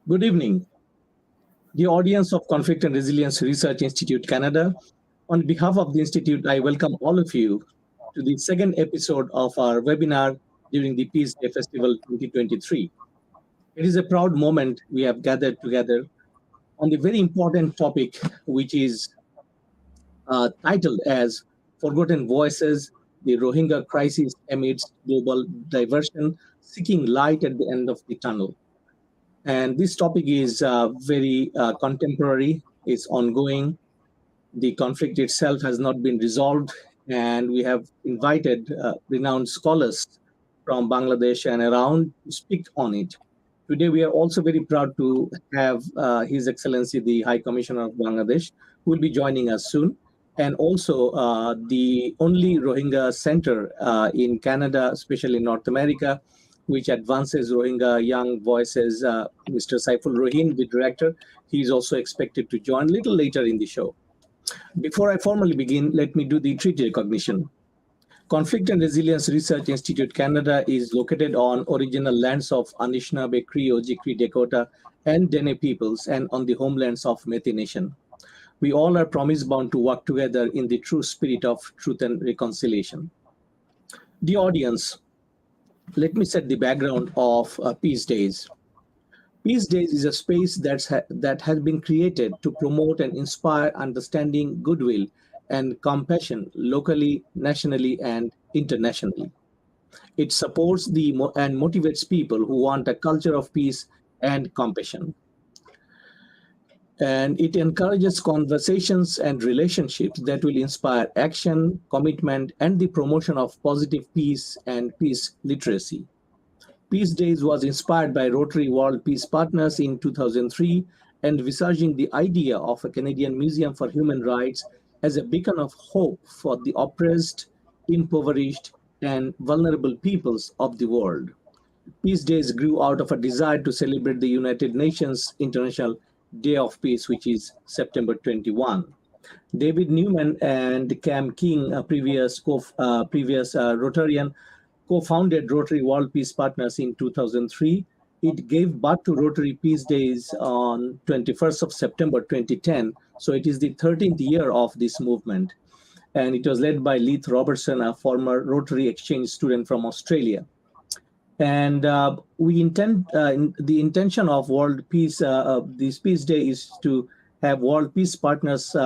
Good evening, the audience of Conflict and Resilience Research Institute Canada. On behalf of the Institute, I welcome all of you to the second episode of our webinar during the Peace Day Festival 2023. It is a proud moment we have gathered together on the very important topic, which is titled as Forgotten Voices, the Rohingya Crisis Amidst Global Diversion, Seeking Light at the End of the Tunnel. And this topic is very contemporary, it's ongoing. The conflict itself has not been resolved, and we have invited renowned scholars from Bangladesh and around to speak on it. Today, we are also very proud to have His Excellency, the High Commissioner of Bangladesh, who will be joining us soon, and also the only Rohingya center in Canada, especially in North America, which advances Rohingya young voices. Mr. Saiful Rohin, the director, he is also expected to join a little later in the show. Before I formally begin, let me do the treaty recognition. Conflict and Resilience Research Institute Canada is located on original lands of Anishinaabe, Cree, Ojibwe, Dakota, and Dene peoples, and on the homelands of Métis Nation. We all are promise bound to work together in the true spirit of truth and reconciliation. The audience, let me set the background of Peacedays. Peacedays is a space that has been created to promote and inspire understanding, goodwill, and compassion locally, nationally, and internationally. It supports and motivates people who want a culture of peace and compassion. And it encourages conversations and relationships that will inspire action, commitment, and the promotion of positive peace and peace literacy. Peacedays was inspired by Rotary World Peace Partners in 2003, envisaging the idea of a Canadian Museum for Human Rights as a beacon of hope for the oppressed, impoverished, and vulnerable peoples of the world. Peacedays grew out of a desire to celebrate the United Nations International Day of Peace, which is September 21. David Newman and Cam King, a previous Rotarian, co-founded Rotary World Peace Partners in 2003. It gave birth to Rotary Peacedays on 21st of September 2010. So it is the 13th year of this movement. And it was led by Leith Robertson, a former Rotary exchange student from Australia. And the intention of World Peace, this Peace Day is to have World Peace Partners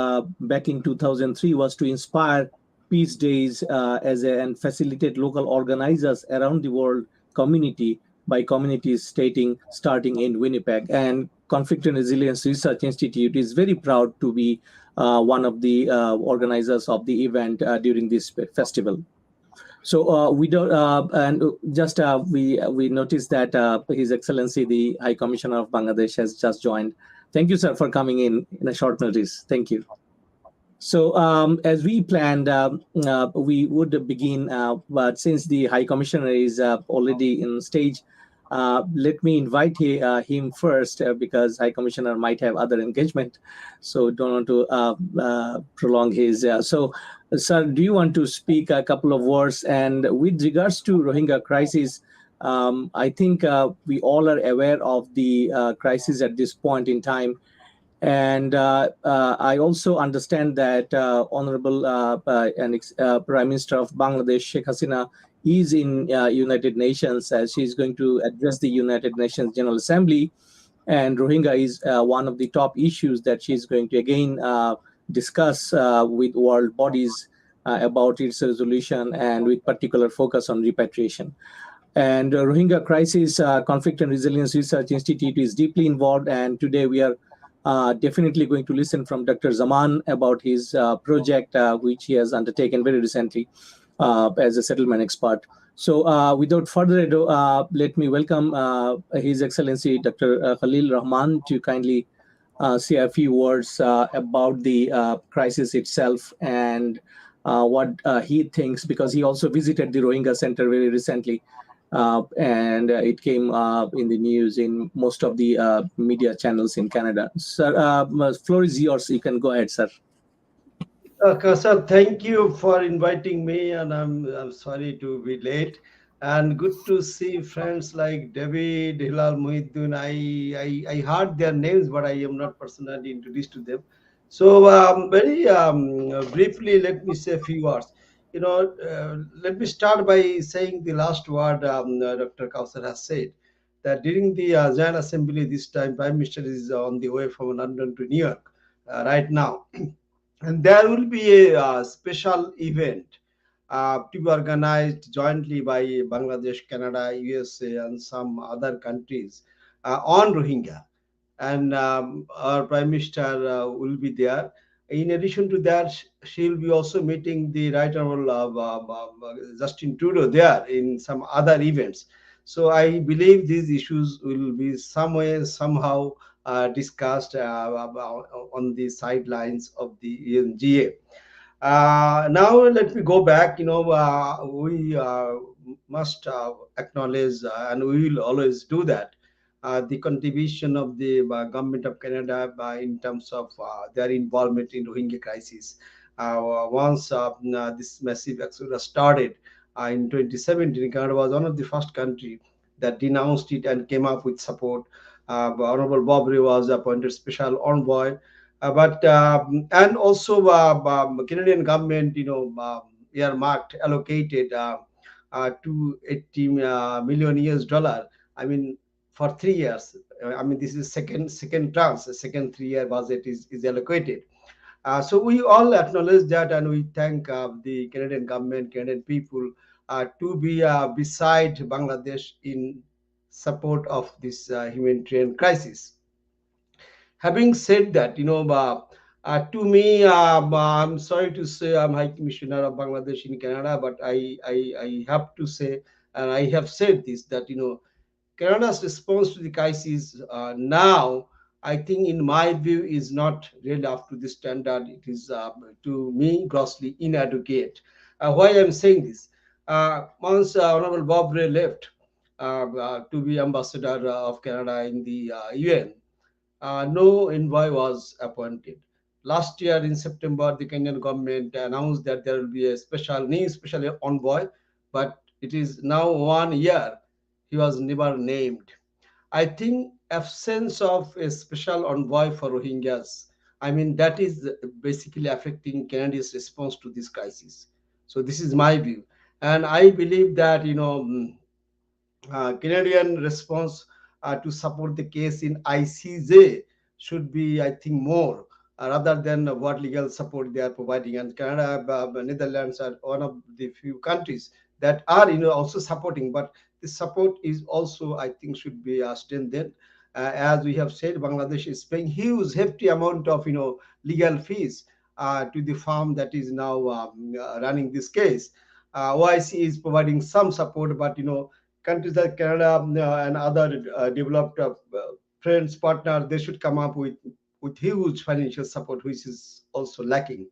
back in 2003 was to inspire Peace Days and facilitate local organizers around the world community by communities starting in Winnipeg. And Conflict and Resilience Research Institute is very proud to be one of the organizers of the event during this festival. So we don't, and just we noticed that His Excellency the High Commissioner of Bangladesh has just joined. Thank you, sir, for coming in a short notice. Thank you. So as we planned, we would begin, but since the High Commissioner is already in stage, let me invite him first because High Commissioner might have other engagement. So don't want to prolong his. So, sir, do you want to speak a couple of words? And with regards to Rohingya crisis, I think we all are aware of the crisis at this point in time. And I also understand that Honorable Prime Minister of Bangladesh, Sheikh Hasina, is in United Nations as she's going to address the United Nations General Assembly. And Rohingya is one of the top issues that she's going to again discuss with world bodies about its resolution and with particular focus on repatriation. And Rohingya Crisis, Conflict and Resilience Research Institute is deeply involved. And today we are definitely going to listen from Dr. Zaman about his project, which he has undertaken very recently as a settlement expert. So without further ado, let me welcome His Excellency Dr. Khalid Rahman to kindly say a few words about the crisis itself and what he thinks, because he also visited the Rohingya Center very recently. And it came in the news in most of the media channels in Canada. Sir, floor is yours. You can go ahead, sir. Sir, thank you for inviting me, and I'm sorry to be late. And good to see friends like David, Hilal, Muhiddin. I heard their names, but I am not personally introduced to them. So, very briefly, let me say a few words. Let me start by saying the last word Dr. Kausar has said, that during the Zion Assembly this time, Prime Minister is on the way from London to New York right now. And there will be a special event to be organized jointly by Bangladesh, Canada, USA, and some other countries on Rohingya. And our Prime Minister will be there. In addition to that, she will be also meeting the Right Honorable Justin Trudeau there in some other events. So I believe these issues will be some way, somehow discussed on the sidelines of the ENGA. Now let me go back. We must acknowledge, and we will always do that, the contribution of the government of Canada in terms of their involvement in Rohingya crisis. Once this massive exodus started in 2017, Canada was one of the first country that denounced it and came up with support. Honorable Bobry was appointed special envoy, but and also Canadian government, earmarked, allocated 280 million US dollar. I mean, for 3 years. I mean, this is second tranche, the second 3 year budget is allocated. So we all acknowledge that, and we thank the Canadian government, Canadian people, to be beside Bangladesh in support of this humanitarian crisis. Having said that, to me, I'm sorry to say I'm High Commissioner of Bangladesh in Canada, but I have to say, and I have said this, that Canada's response to the crisis now, I think, in my view, is not really up to the standard. It is, to me, grossly inadequate. Why I'm saying this? Once Honorable Bob Ray left to be ambassador of Canada in the UN, no envoy was appointed. Last year in September, the Kenyan government announced that there will be a new special envoy, but it is now 1 year. He was never named. I think absence of a special envoy for Rohingyas, I mean, that is basically affecting Canada's response to this crisis. So this is my view, and I believe that Canadian response to support the case in ICJ should be, I think, more rather than what legal support they are providing. And Canada, Netherlands are one of the few countries that are, also supporting. But the support is also, I think, should be strengthened. As we have said, Bangladesh is paying huge, hefty amount of, legal fees to the firm that is now running this case. OIC is providing some support, but countries like Canada and other developed friends, partners, they should come up with huge financial support, which is also lacking.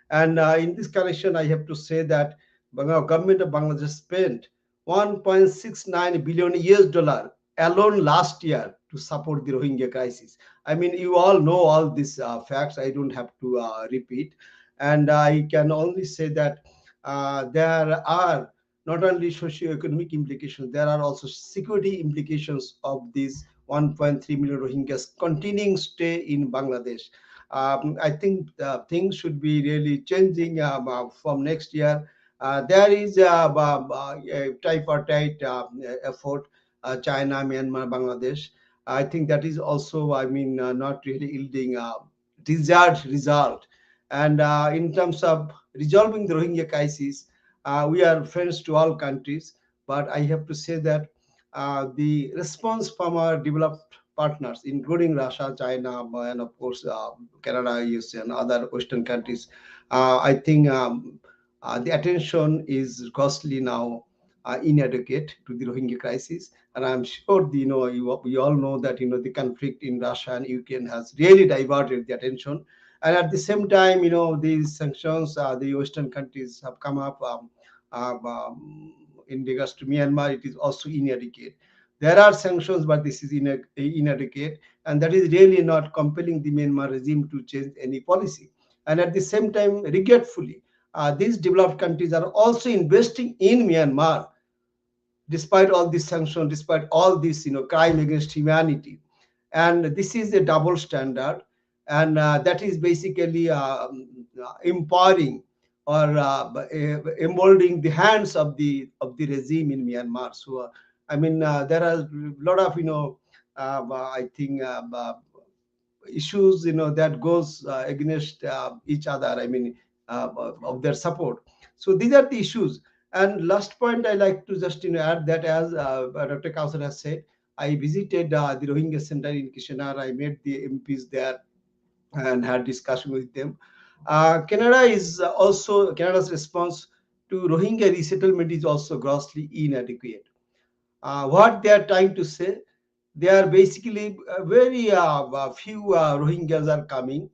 And in this connection, I have to say that government of Bangladesh spent 1.69 billion US dollar alone last year to support the Rohingya crisis. I mean, you all know all these facts. I don't have to repeat. And I can only say that there are not only socio-economic implications, there are also security implications of these 1.3 million Rohingyas continuing stay in Bangladesh. I think things should be really changing from next year. There is a tripartite effort, China, Myanmar, Bangladesh. I think that is also, I mean, not really yielding desired result. And in terms of resolving the Rohingya crisis, we are friends to all countries, but I have to say that the response from our developed partners, including Russia, China, and of course Canada, USA, and other Western countries, I think the attention is grossly now inadequate to the Rohingya crisis. And I'm sure we all know that the conflict in Russia and Ukraine has really diverted the attention. And at the same time, these sanctions, the Western countries have come up in regards to Myanmar. It is also inadequate. There are sanctions, but this is inadequate, and that is really not compelling the Myanmar regime to change any policy. And at the same time, regretfully, these developed countries are also investing in Myanmar, despite all this sanction, despite all this, crime against humanity. And this is a double standard, and that is basically empowering or emboldening the hands of the regime in Myanmar. So, there are a lot of, I think, issues, that goes against each other. Uh, of their support. So these are the issues. And last point I like to just add that, as Dr. Kausar has said, I visited the Rohingya Center in Kishanar. I met the MPs there and had discussion with them. Canada's response to Rohingya resettlement is also grossly inadequate. What they are trying to say, they are basically very few Rohingyas are coming,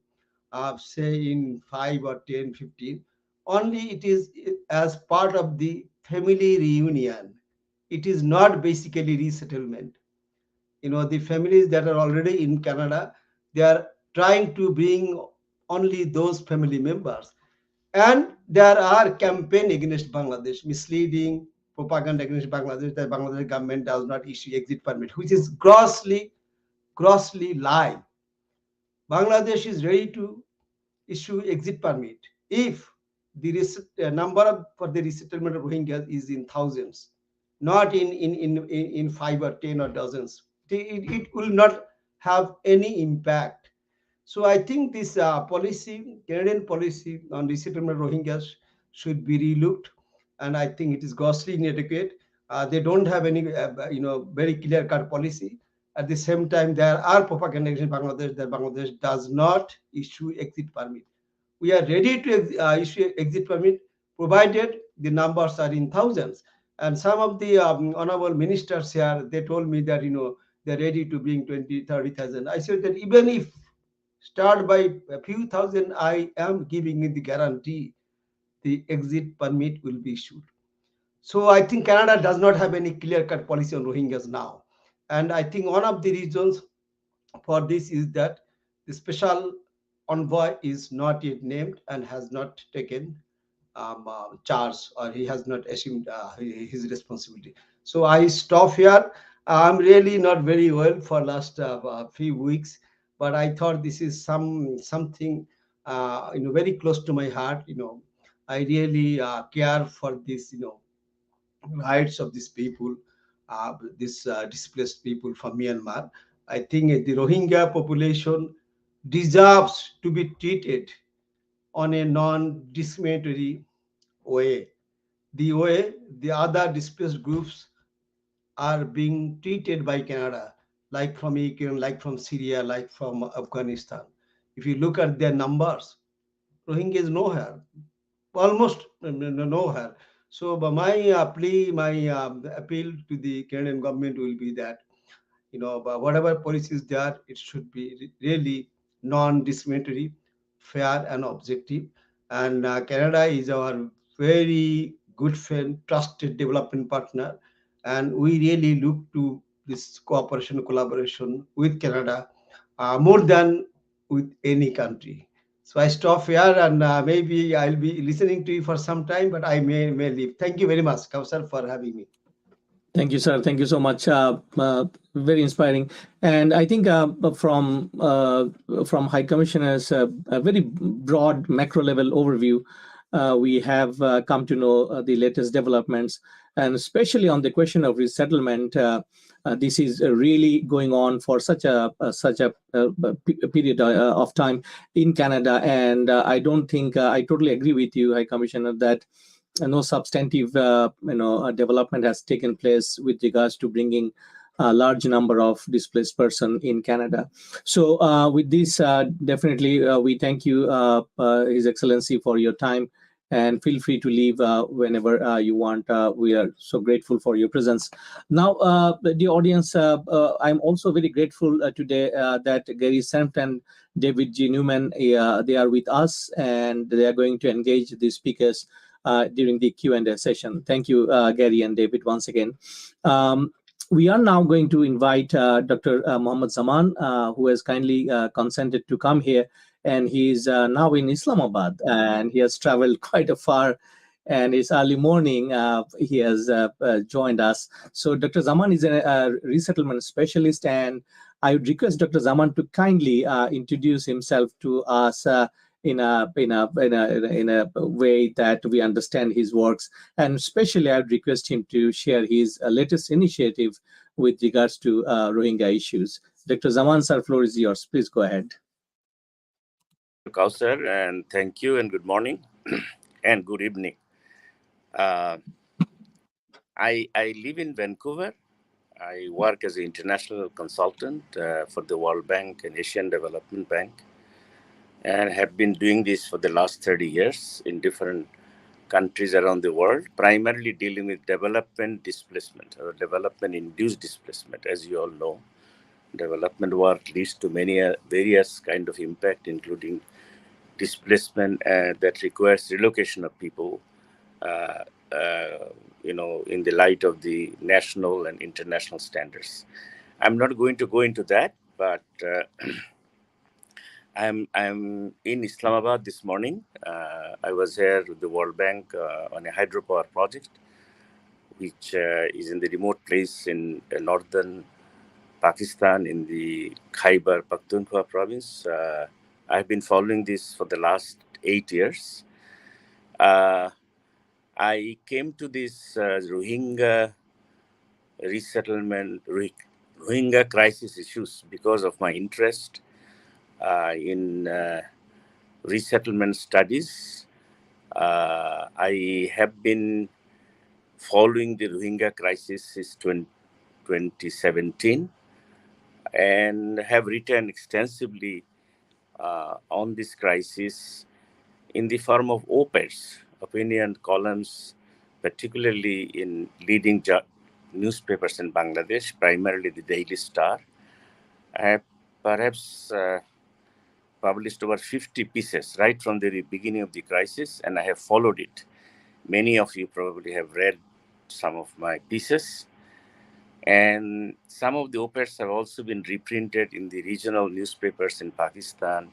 say in 5 or 10, 15. Only it is as part of the family reunion. It is not basically resettlement. The families that are already in Canada, they are trying to bring only those family members. And there are campaign against Bangladesh, misleading propaganda against Bangladesh, that Bangladesh government does not issue exit permit, which is grossly lie. Bangladesh is ready to issue exit permit if the number for the resettlement of Rohingyas is in thousands, not in 5 or 10 or dozens. It will not have any impact. So I think this Canadian policy on resettlement of Rohingyas should be relooked, and I think it is grossly inadequate. They don't have any, very clear-cut policy. At the same time, there are propaganda in Bangladesh that Bangladesh does not issue exit permit. We are ready to issue exit permit provided the numbers are in thousands. And some of the honorable ministers here, they told me that, they're ready to bring 20, 30,000. I said that even if start by a few thousand, I am giving you the guarantee the exit permit will be issued. So I think Canada does not have any clear-cut policy on Rohingyas now. And I think one of the reasons for this is that the special envoy is not yet named and has not taken charge, or he has not assumed his responsibility. So I stop here. I'm really not very well for last few weeks, but I thought this is something very close to my heart. I really care for this, rights of these people, this displaced people from Myanmar. I think the Rohingya population deserves to be treated on a non-discriminatory way. The way the other displaced groups are being treated by Canada, like from Ukraine, like from Syria, like from Afghanistan. If you look at their numbers, Rohingya is nowhere, almost nowhere. So, but my plea, my appeal to the Canadian government will be that, but whatever policies there, it should be really non-discriminatory, fair, and objective. And Canada is our very good friend, trusted development partner, and we really look to this cooperation, collaboration with Canada more than with any country. So I stop here, and maybe I'll be listening to you for some time, but I may leave. Thank you very much, Kausar, for having me. Thank you, sir. Thank you so much. Very inspiring. And I think from High Commissioner's a very broad macro level overview, we have come to know the latest developments, and especially on the question of resettlement. This is really going on for such a period of time in Canada, and I don't think I totally agree with you, High Commissioner, that no substantive development has taken place with regards to bringing a large number of displaced person in Canada. So with this, definitely we thank you, His Excellency, for your time, and feel free to leave whenever you want. We are so grateful for your presence. Now, the audience, I'm also very grateful today that Gary Senft and David G. Newman, they are with us, and they are going to engage the speakers during the Q&A session. Thank you, Gary and David, once again. We are now going to invite Dr. Mohammed Zaman, who has kindly consented to come here, and he is now in Islamabad, and he has traveled quite a far and it's early morning. He has joined us. So Dr. Zaman is a resettlement specialist, and I would request Dr. Zaman to kindly introduce himself to us in a way that we understand his works, and especially I would request him to share his latest initiative with regards to Rohingya issues. Dr. Zaman, sir, floor is yours. Please go ahead. Thank you, Kausar, and thank you, and good morning and good evening. Uh, I live in Vancouver. I work as an international consultant for the World Bank and Asian Development Bank, and have been doing this for the last 30 years in different countries around the world, primarily dealing with development displacement or development induced displacement. As you all know, development work leads to many various kind of impact, including displacement that requires relocation of people, uh, uh, in the light of the national and international standards. I'm not going to go into that, but I'm in Islamabad this morning. I was here with the World Bank on a hydropower project, which is in the remote place in northern Pakistan in the Khyber Pakhtunkhwa province. I've been following this for the last 8 years. Uh, I came to this Rohingya resettlement, Rohingya crisis issues because of my interest in resettlement studies. I have been following the Rohingya crisis since 2017 and have written extensively on this crisis in the form of op-eds, opinion columns, particularly in leading newspapers in Bangladesh, primarily the Daily Star. I have perhaps published over 50 pieces right from the beginning of the crisis, and I have followed it. Many of you probably have read some of my pieces, and some of the op-eds have also been reprinted in the regional newspapers in Pakistan,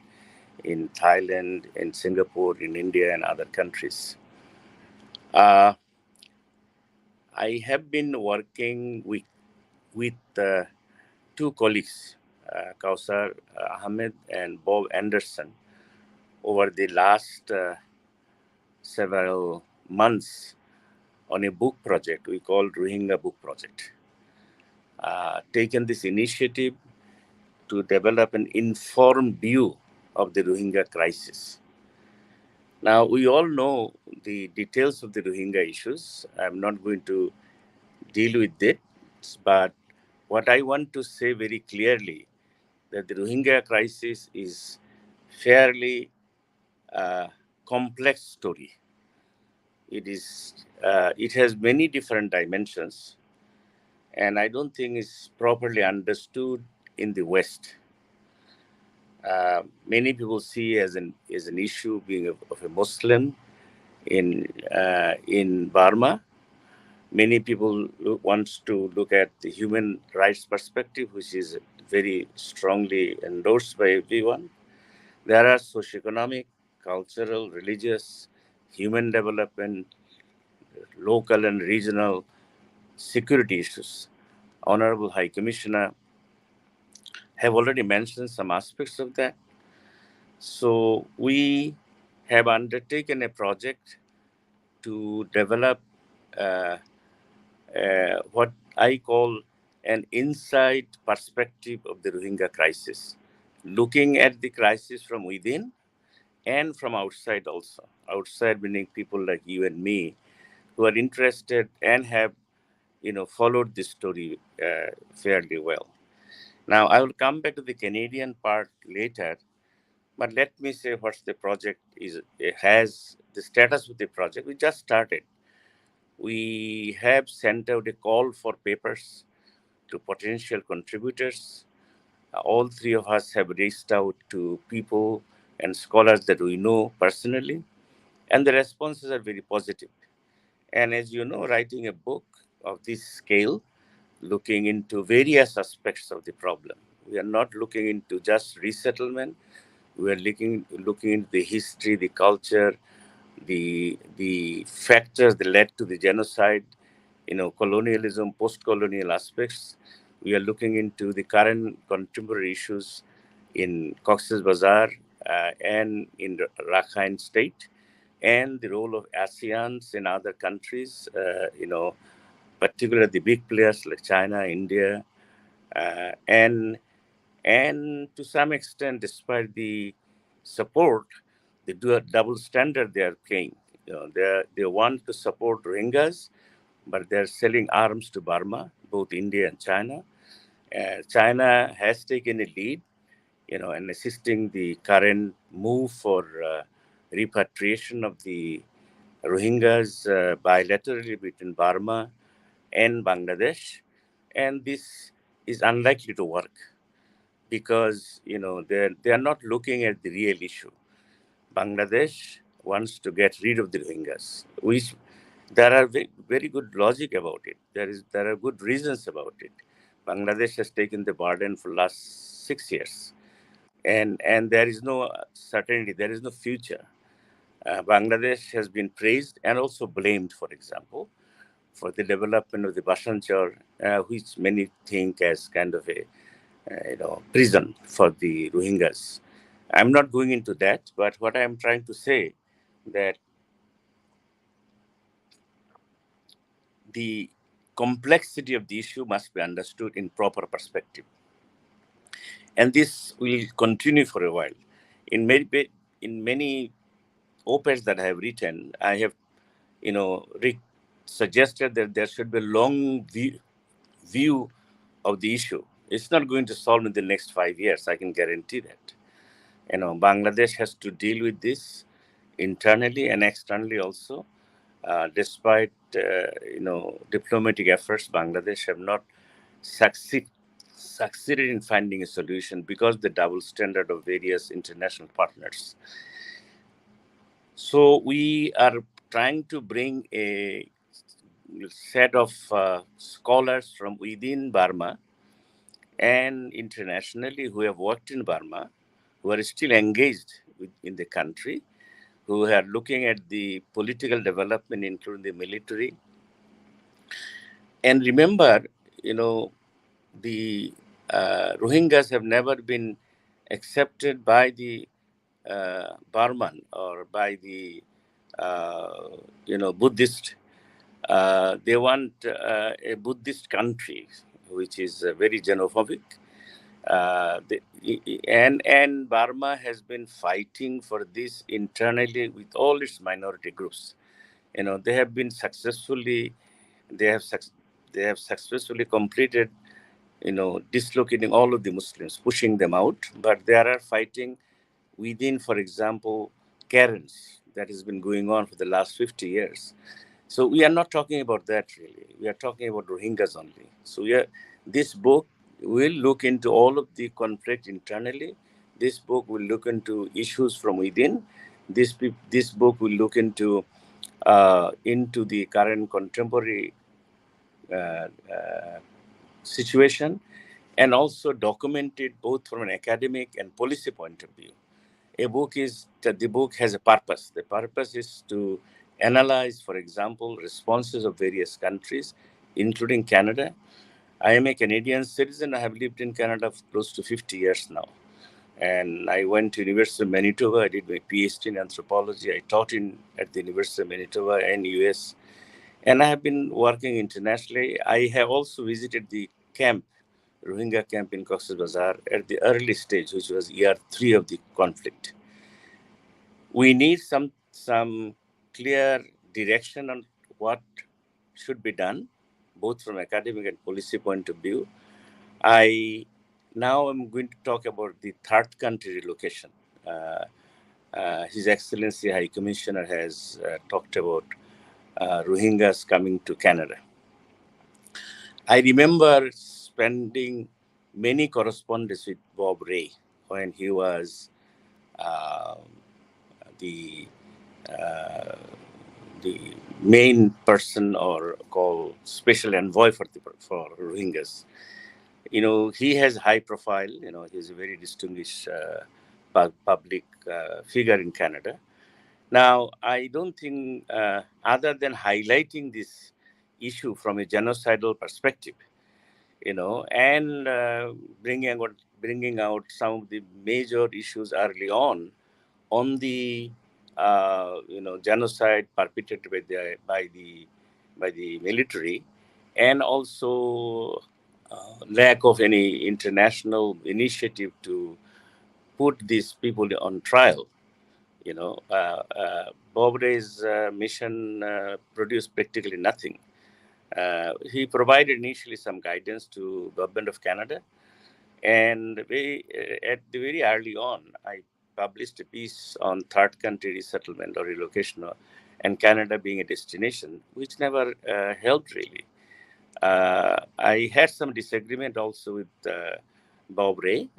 in Thailand, in Singapore, in India, and other countries. Uh, I have been working with two colleagues, Kausar Ahmed and Bob Anderson, over the last several months on a book project we call Rohingya Book Project. Taken this initiative to develop an informed view of the Rohingya crisis. Now, we all know the details of the Rohingya issues. I'm not going to deal with it, but what I want to say very clearly that the Rohingya crisis is fairly complex story. It has many different dimensions, and I don't think it's properly understood in the West. Many people see as an issue being of a Muslim in Burma. Many people wants to look at the human rights perspective, which is very strongly endorsed by everyone. There are socioeconomic, cultural, religious, human development, local and regional security issues. Honorable High Commissioner have already mentioned some aspects of that. So we have undertaken a project to develop uh, what I call an inside perspective of the Rohingya crisis, looking at the crisis from within and from outside also. Outside meaning people like you and me who are interested and have followed this story fairly well. Now I will come back to the Canadian part later, but let me say what the project is. It has the status of the project. We just started. We have sent out a call for papers to potential contributors. All three of us have reached out to people and scholars that we know personally, and the responses are very positive. And as you know, writing a book of this scale, looking into various aspects of the problem, we are not looking into just resettlement. We are looking into the history, the culture, the factors that led to the genocide, colonialism, post-colonial aspects. We are looking into the current contemporary issues in Cox's Bazar and in Rakhine State, and the role of ASEANs in other countries, particularly the big players like China, India, and to some extent, despite the support, the double standard they are playing. They want to support Rohingyas, but they're selling arms to Burma, both India and China. China has taken a lead, and assisting the current move for repatriation of the Rohingyas bilaterally between Burma and Bangladesh. And this is unlikely to work because they are not looking at the real issue. Bangladesh wants to get rid of the Rohingyas, which there are very good logic about it. There are good reasons about it. Bangladesh has taken the burden for last 6 years, and there is no certainty. There is no future. Bangladesh has been praised and also blamed, for example, for the development of the Basanchar, which many think as kind of a prison for the Rohingyas. I'm not going into that, but what I'm trying to say that the complexity of the issue must be understood in proper perspective, and this will continue for a while. In many op-eds that I have written, I have suggested that there should be a long view of the issue. It's not going to solve in the next 5 years. I can guarantee that. Bangladesh has to deal with this internally and externally also. Despite diplomatic efforts, Bangladesh have not succeeded in finding a solution because the double standard of various international partners. So we are trying to bring a set of scholars from within Burma and internationally who have worked in Burma, who are still engaged in the country, who are looking at the political development, including the military. And remember, the Rohingyas have never been accepted by the Burman or by the Buddhist. They want a Buddhist country, which is very xenophobic. And Burma has been fighting for this internally with all its minority groups. They have been successfully, they have they have successfully completed, dislocating all of the Muslims, pushing them out. But they are fighting within, for example, Karens that has been going on for the last 50 years. So we are not talking about that really. We are talking about Rohingyas only. So this book will look into all of the conflict internally. This book will look into issues from within. This book will look into the current contemporary uh, uh, situation, and also document it both from an academic and policy point of view. The book has a purpose. The purpose is to analyze, for example, responses of various countries, including Canada. I am a Canadian citizen. I have lived in Canada for close to 50 years now. And I went to University of Manitoba. I did my PhD in anthropology. I taught at the University of Manitoba and US. And I have been working internationally. I have also visited the Rohingya camp in Cox's Bazar at the early stage, which was year 3 of the conflict. We need some clear direction on what should be done, both from academic and policy point of view. I now am going to talk about the third country relocation. His Excellency High Commissioner has talked about Rohingyas coming to Canada. I remember spending many correspondence with Bob Ray when he was uh, the uh, the main person or called special envoy for Rohingyas. He has high profile. He's a very distinguished public figure in Canada, Now, I don't think, other than highlighting this issue from a genocidal perspective, and bringing out some of the major issues early on the genocide perpetrated by the military, and also lack of any international initiative to put these people on trial. Bobre's mission produced practically nothing. He provided initially some guidance to government of Canada, and at the very early on, I published a piece on third country resettlement or relocation, and Canada being a destination, which never helped really. I had some disagreement also with Bob Ray,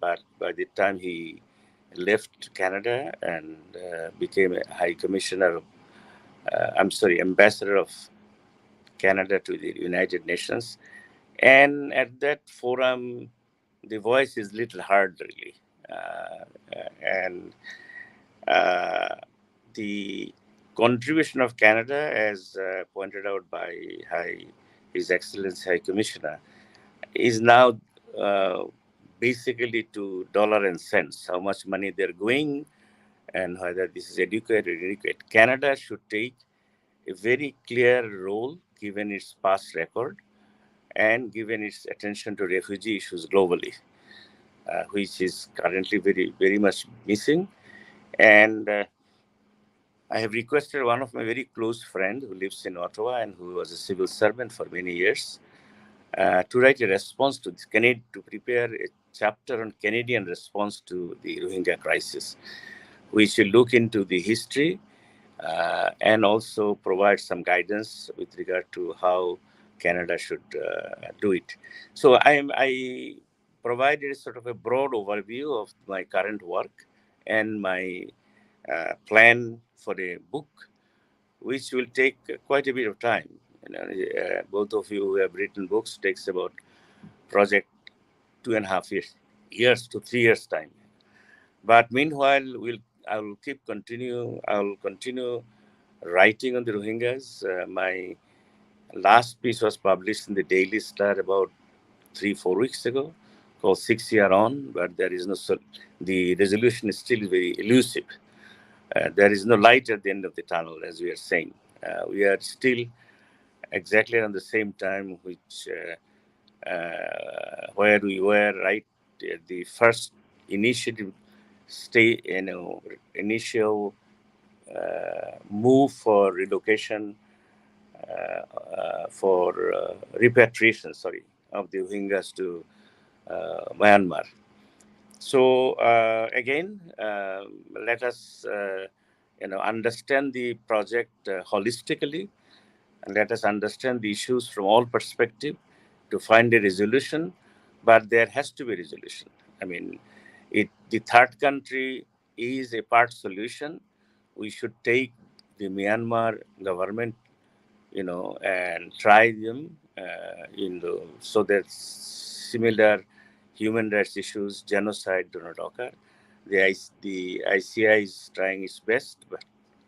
but by the time he left Canada and became a High Commissioner, Ambassador of Canada to the United Nations, and at that forum, the voice is little heard really, and uh, the contribution of Canada, as pointed out by His Excellency High Commissioner, is now uh, basically to dollar and cents, how much money they're going, and whether this is adequate or inadequate. Canada should take a very clear role given its past record and given its attention to refugee issues globally, which is currently very, very much missing. And I have requested one of my very close friends who lives in Ottawa and who was a civil servant for many years to write a response to this, to prepare a chapter on Canadian response to the Rohingya crisis. We should look into the history and also provide some guidance with regard to how Canada should do it. So I provided sort of a broad overview of my current work and my plan for a book, which will take quite a bit of time. Both of you who have written books takes about project 2.5 years to 3 years time. But meanwhile, I will continue writing on the Rohingyas. My last piece was published in the Daily Star about 3-4 weeks ago, called 6 Year On, but there is no the resolution is still very elusive. There is no light at the end of the tunnel, as we are saying. We are still exactly on the same time which where we were right at the first initiative initial move for relocation for repatriation, of the Rohingyas to Myanmar. So again, let us understand the project holistically, and let us understand the issues from all perspectives to find a resolution. But there has to be a resolution. I mean, the third country is a part solution. We should take the Myanmar government, and try them, so that similar human rights issues, genocide do not occur. The ICI is trying its best, but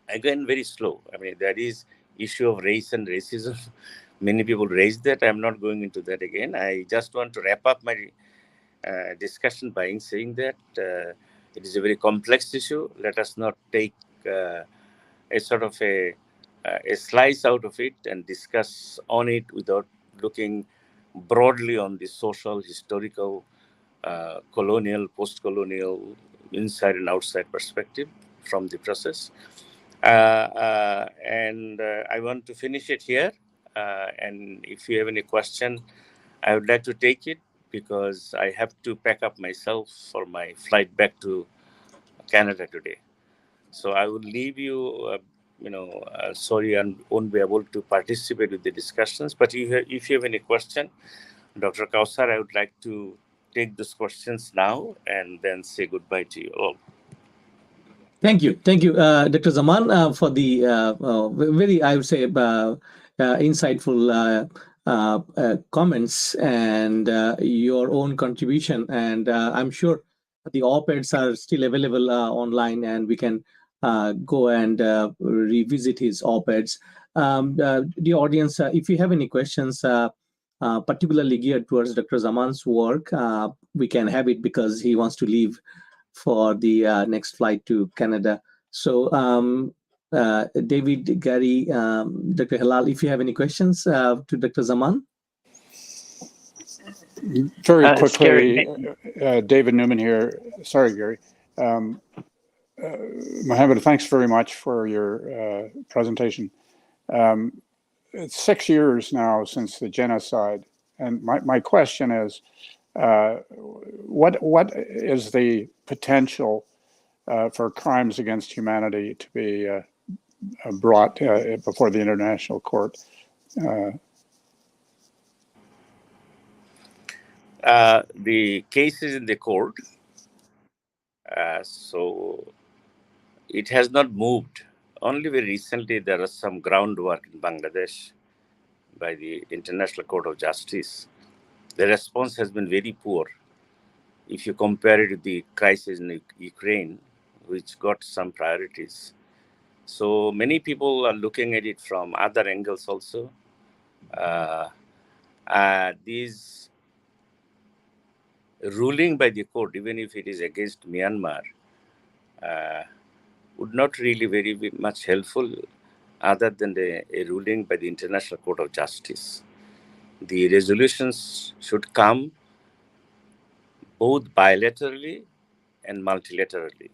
again, very slow. I mean, there is issue of race and racism. Many people raise that. I'm not going into that again. I just want to wrap up my discussion by saying that it is a very complex issue. Let us not take a sort of a slice out of it and discuss on it without looking broadly on the social, historical, colonial, post-colonial, inside and outside perspective from the process. And I want to finish it here. And if you have any question, I would like to take it because I have to pack up myself for my flight back to Canada today. So I will leave you. Sorry, I won't be able to participate with the discussions. But if you have any question, Dr. Kausar, I would like to take those questions now and then say goodbye to you all. Thank you, Dr. Zaman, for the very, I would say, insightful comments and your own contribution. And I'm sure the op-eds are still available online, and we can go and revisit his op-eds. The audience, if you have any questions, particularly geared towards Dr. Zaman's work, we can have it because he wants to leave for the next flight to Canada. So, David, Gary, Dr. Halal, if you have any questions to Dr. Zaman. Very Gary. quickly, David Newman here. Sorry, Gary. Mohammed, thanks very much for your presentation. It's 6 years now since the genocide, and my question is, what is the potential for crimes against humanity to be brought before the International Court? The case is in the court, so it has not moved. Only very recently there was some groundwork in Bangladesh by the International Court of Justice. The response has been very poor. If you compare it with the crisis in Ukraine, which got some priorities. So many people are looking at it from other angles also. These ruling by the court, even if it is against Myanmar, would not really very much helpful other than a ruling by the International Court of Justice. The resolutions should come both bilaterally and multilaterally,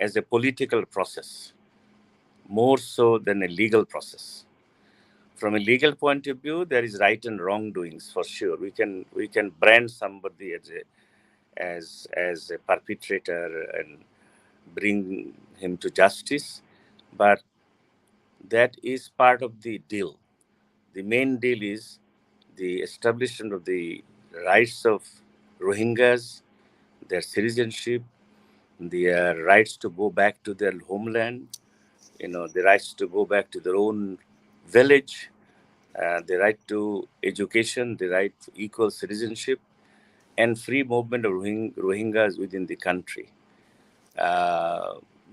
as a political process, more so than a legal process. From a legal point of view, there is right and wrongdoings for sure. We can brand somebody as a perpetrator and bring him to justice, but that is part of the deal. The main deal is the establishment of the rights of Rohingyas, their citizenship, their rights to go back to their homeland, the rights to go back to their own village, the right to education, the right to equal citizenship, and free movement of Rohingyas within the country.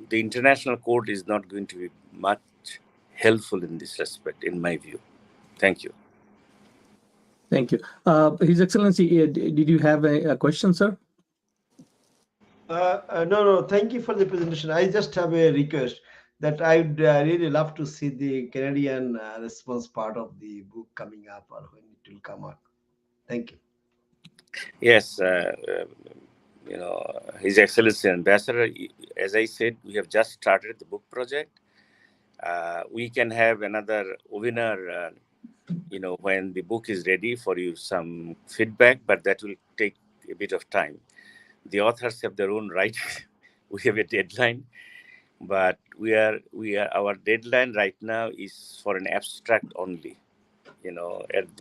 The International Court is not going to be much helpful in this respect, in my view. Thank you. Thank you. His Excellency, did you have a question, sir? No. Thank you for the presentation. I just have a request that I'd really love to see the Canadian response part of the book coming up, or when it will come out. Thank you. Yes, His Excellency Ambassador, as I said, we have just started the book project. We can have another webinar, when the book is ready for you, some feedback, but that will take a bit of time. The authors have their own right. We have a deadline, but our deadline right now is for an abstract only,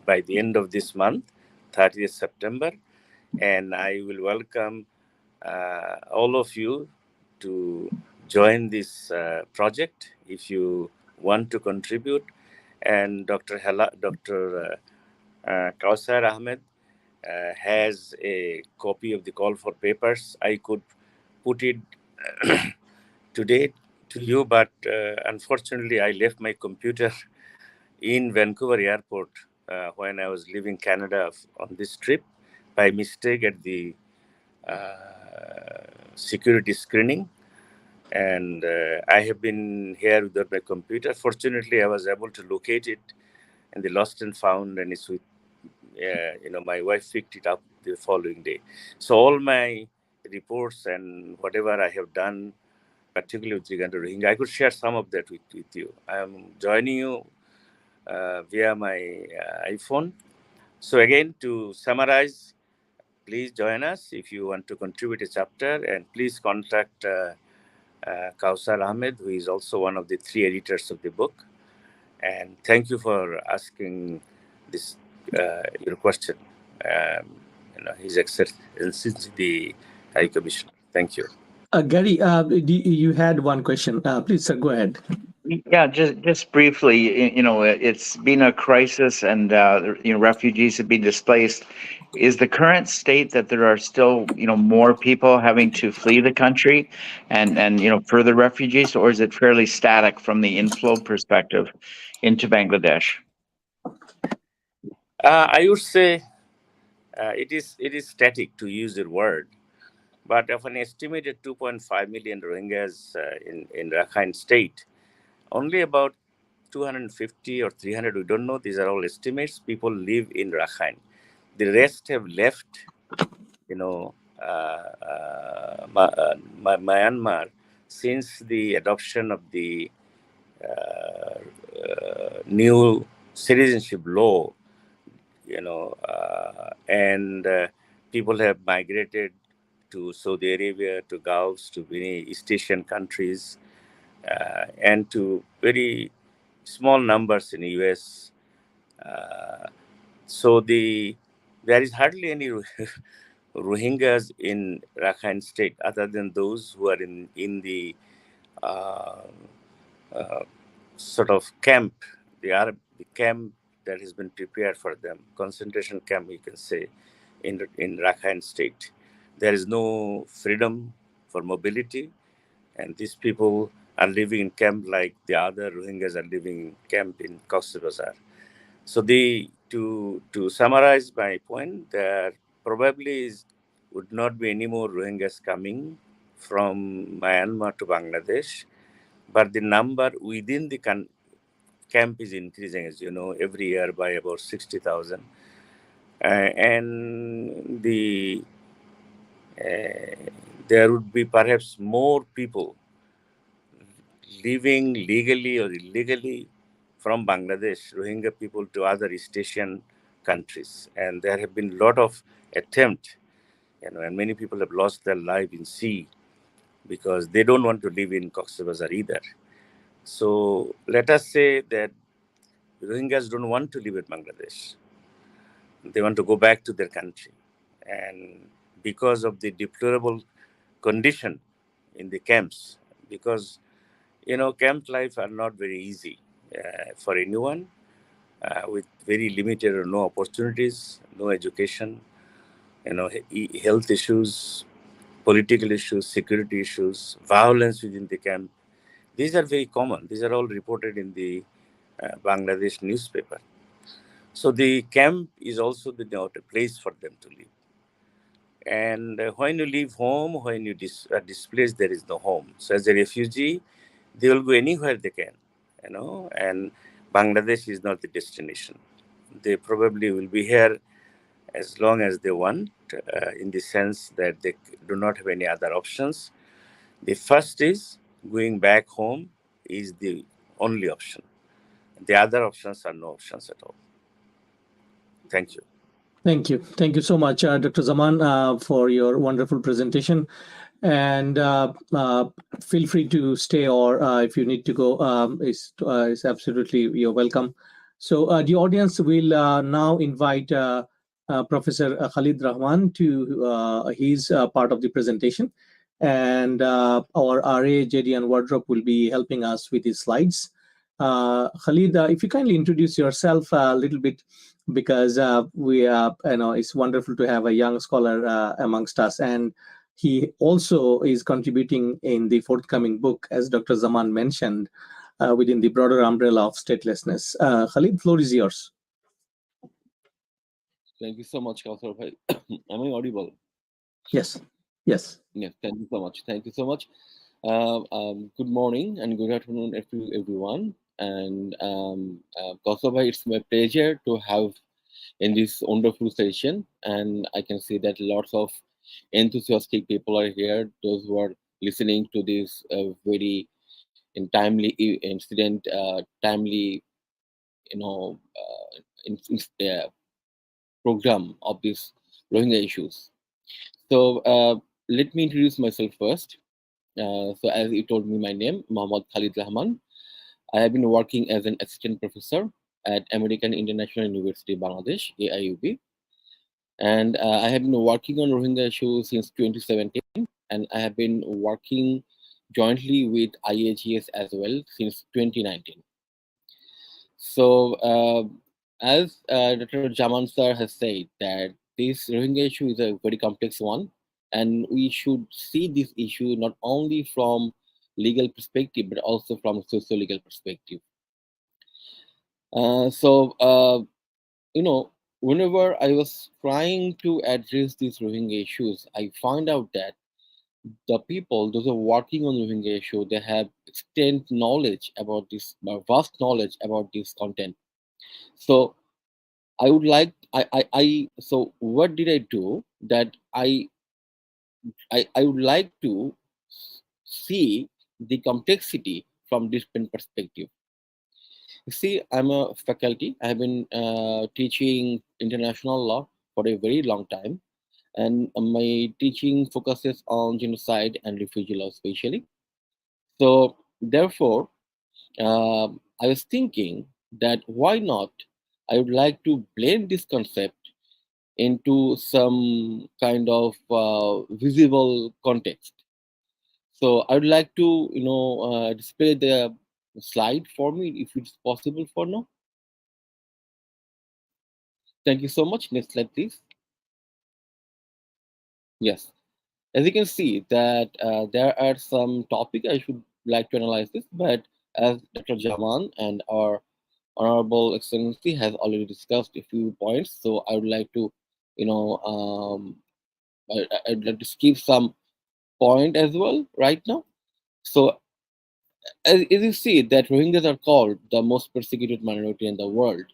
by the end of this month, 30th September. And I will welcome all of you to join this project if you want to contribute. And Dr. Kausar Ahmed has a copy of the call for papers. I could put it today to you, but unfortunately I left my computer in Vancouver airport when I was leaving Canada on this trip by mistake at the security screening. And I have been here without my computer. Fortunately, I was able to locate it in the lost and found, and it's with, my wife picked it up the following day. So all my reports and whatever I have done, particularly with regard to Rohingya, I could share some of that with you. I am joining you via my iPhone. So again, to summarize, please join us if you want to contribute a chapter, and please contact Kausar Ahmed, who is also one of the 3 editors of the book. And thank you for asking this your question. His Excellency the High Commissioner. Thank you. Gary, you had one question. Please, sir, go ahead. Yeah, just briefly, it's been a crisis, and refugees have been displaced. is the current state that there are still, more people having to flee the country and further refugees, or is it fairly static from the inflow perspective into Bangladesh? I would say it is static, to use the word, but of an estimated 2.5 million Rohingyas in Rakhine State, only about 250 or 300, we don't know. These are all estimates. People live in Rakhine. The rest have left, you know, Myanmar since the adoption of the new citizenship law, and people have migrated to Saudi Arabia, to Gulf, to many East Asian countries, and to very small numbers in US. Uh, so there is hardly any Rohingyas in Rakhine State, other than those who are in the uh, uh, sort of camp. The camp that has been prepared for them, concentration camp, you can say, in Rakhine State. There is no freedom for mobility, and these people are living in camp like the other Rohingyas are living in camp in Cox's Bazar. So to summarize my point, there probably would not be any more Rohingyas coming from Myanmar to Bangladesh, but the number within the camp is increasing, as you know, every year by about 60,000. And there would be perhaps more people living legally or illegally from Bangladesh, Rohingya people, to other East Asian countries. And there have been a lot of attempt, and many people have lost their life in sea because they don't want to live in Cox's Bazar either. So let us say that Rohingyas don't want to live in Bangladesh. They want to go back to their country. And because of the deplorable condition in the camps, because, camp life are not very easy for anyone, with very limited or no opportunities, no education, health issues, political issues, security issues, violence within the camp. These are very common. These are all reported in the Bangladesh newspaper. So the camp is also a place for them to live. And when you leave home, when you are displaced, there is no home. So as a refugee, they will go anywhere they can, and Bangladesh is not the destination. They probably will be here as long as they want, in the sense that they do not have any other options. The first is going back home is the only option. The other options are no options at all. Thank you. Thank you. Thank you so much, Dr. Zaman, for your wonderful presentation. And feel free to stay, or if you need to go, is absolutely, you're welcome. So the audience will now invite Professor Khalid Rahman to his part of the presentation. And our RA, JD, and Wardrobe will be helping us with his slides. Khalid, if you kindly introduce yourself a little bit, because it's wonderful to have a young scholar amongst us, and he also is contributing in the forthcoming book, as Dr. Zaman mentioned, within the broader umbrella of statelessness. Khalid, floor is yours. Thank you so much, Kauthar bhai. Am I audible? Yes. Yes. Yes, thank you so much. Thank you so much. Good morning and good afternoon, everyone. And Kauthar bhai, it's my pleasure to have in this wonderful session. And I can see that lots of enthusiastic people are here, those who are listening to this very timely incident, timely, you know, program of these Rohingya issues. So let me introduce myself first. So as you told me, my name, Mohammad Khalid Rahman. I have been working as an assistant professor at American International University, Bangladesh, AIUB. And I have been working on Rohingya issues since 2017. And I have been working jointly with IAGS as well since 2019. So as Dr. Zaman sir has said that this Rohingya issue is a very complex one, and we should see this issue not only from legal perspective but also from socio-legal perspective. So whenever I was trying to address these Rohingya issues, I found out that the people, those who are working on Rohingya issue, they have extent knowledge about this, vast knowledge about this content. So I would like, so what did I do? That I would like to see the complexity from different perspective. You see, I'm a faculty. I have been teaching international law for a very long time, and my teaching focuses on genocide and refugee law, especially. So, therefore, I was thinking that why not? I would like to blend this concept into some kind of visible context. So I would like to, display the slide for me if it's possible for now. Thank you so much. Next slide, please. Yes. As you can see that there are some topic I should like to analyze this, but as Dr. Zaman and our Honorable Excellency has already discussed a few points, so I would like to, you know, I'd like to skip some point as well right now. So as you see that Rohingyas are called the most persecuted minority in the world,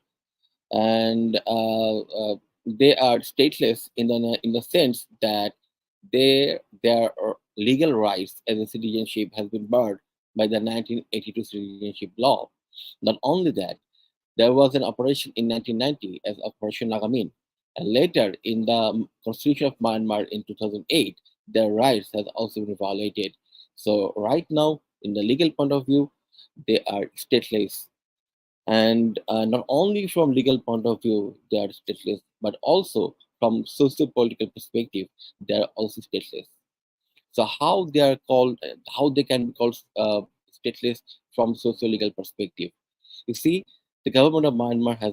and they are stateless in the sense that their legal rights as a citizenship has been barred by the 1982 citizenship law. Not only that, there was an operation in 1990 as Operation Nagamin, and later in the Constitution of Myanmar in 2008, their rights has also been violated. So right now, in the legal point of view, they are stateless, and not only from legal point of view they are stateless, but also from socio-political perspective they are also stateless. So how they are called, how they can be called stateless from socio-legal perspective? You see, the government of Myanmar has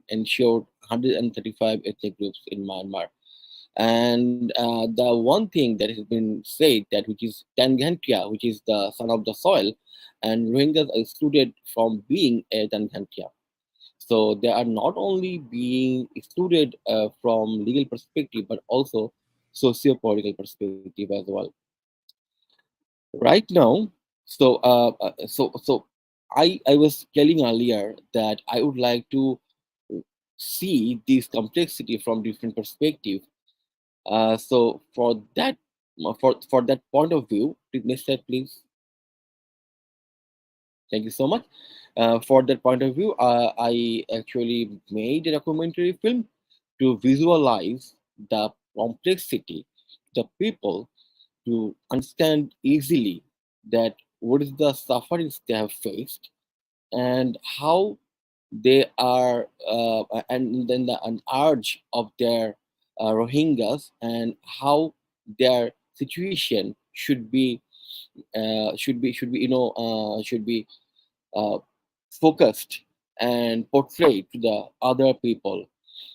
ensured 135 ethnic groups in Myanmar, and the one thing that has been said, that which is Tanghantia, which is the son of the soil, and Rohingyas are excluded from being a Tanghantia. So they are not only being excluded from legal perspective, but also socio-political perspective as well. Right now, I was telling earlier that I would like to see this complexity from different perspective. So for that point of view, next slide, please. Thank you so much. For that point of view, I actually made a documentary film to visualize the complexity, the people, to understand easily that what is the sufferings they have faced, and how they are, and then the an urge of their Rohingyas, and how their situation should be should be uh, focused and portrayed to the other people.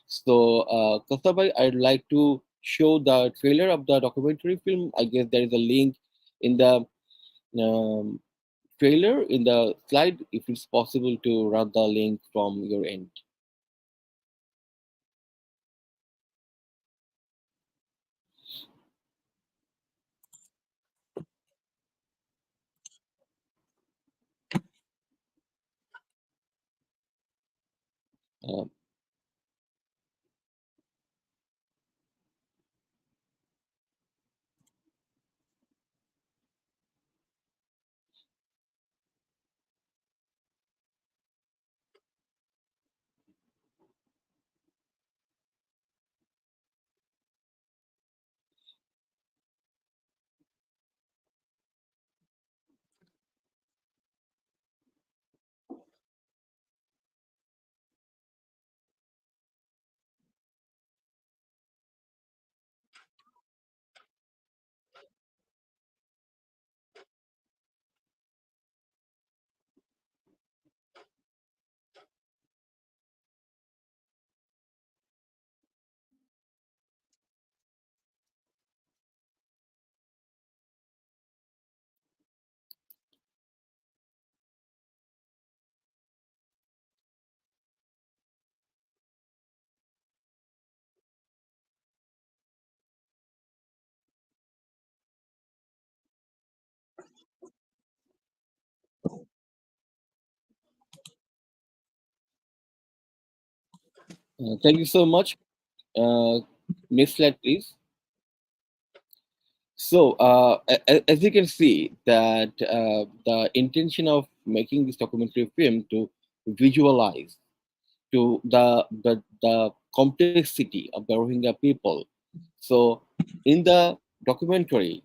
So, Kastabai, I'd like to show the trailer of the documentary film. I guess there is a link in the um, trailer in the slide. If it's possible to run the link from your end. Uh, Thank you so much. Uh, Next slide, please. So, as you can see, that the intention of making this documentary film to visualize to the complexity of the Rohingya people. So, in the documentary,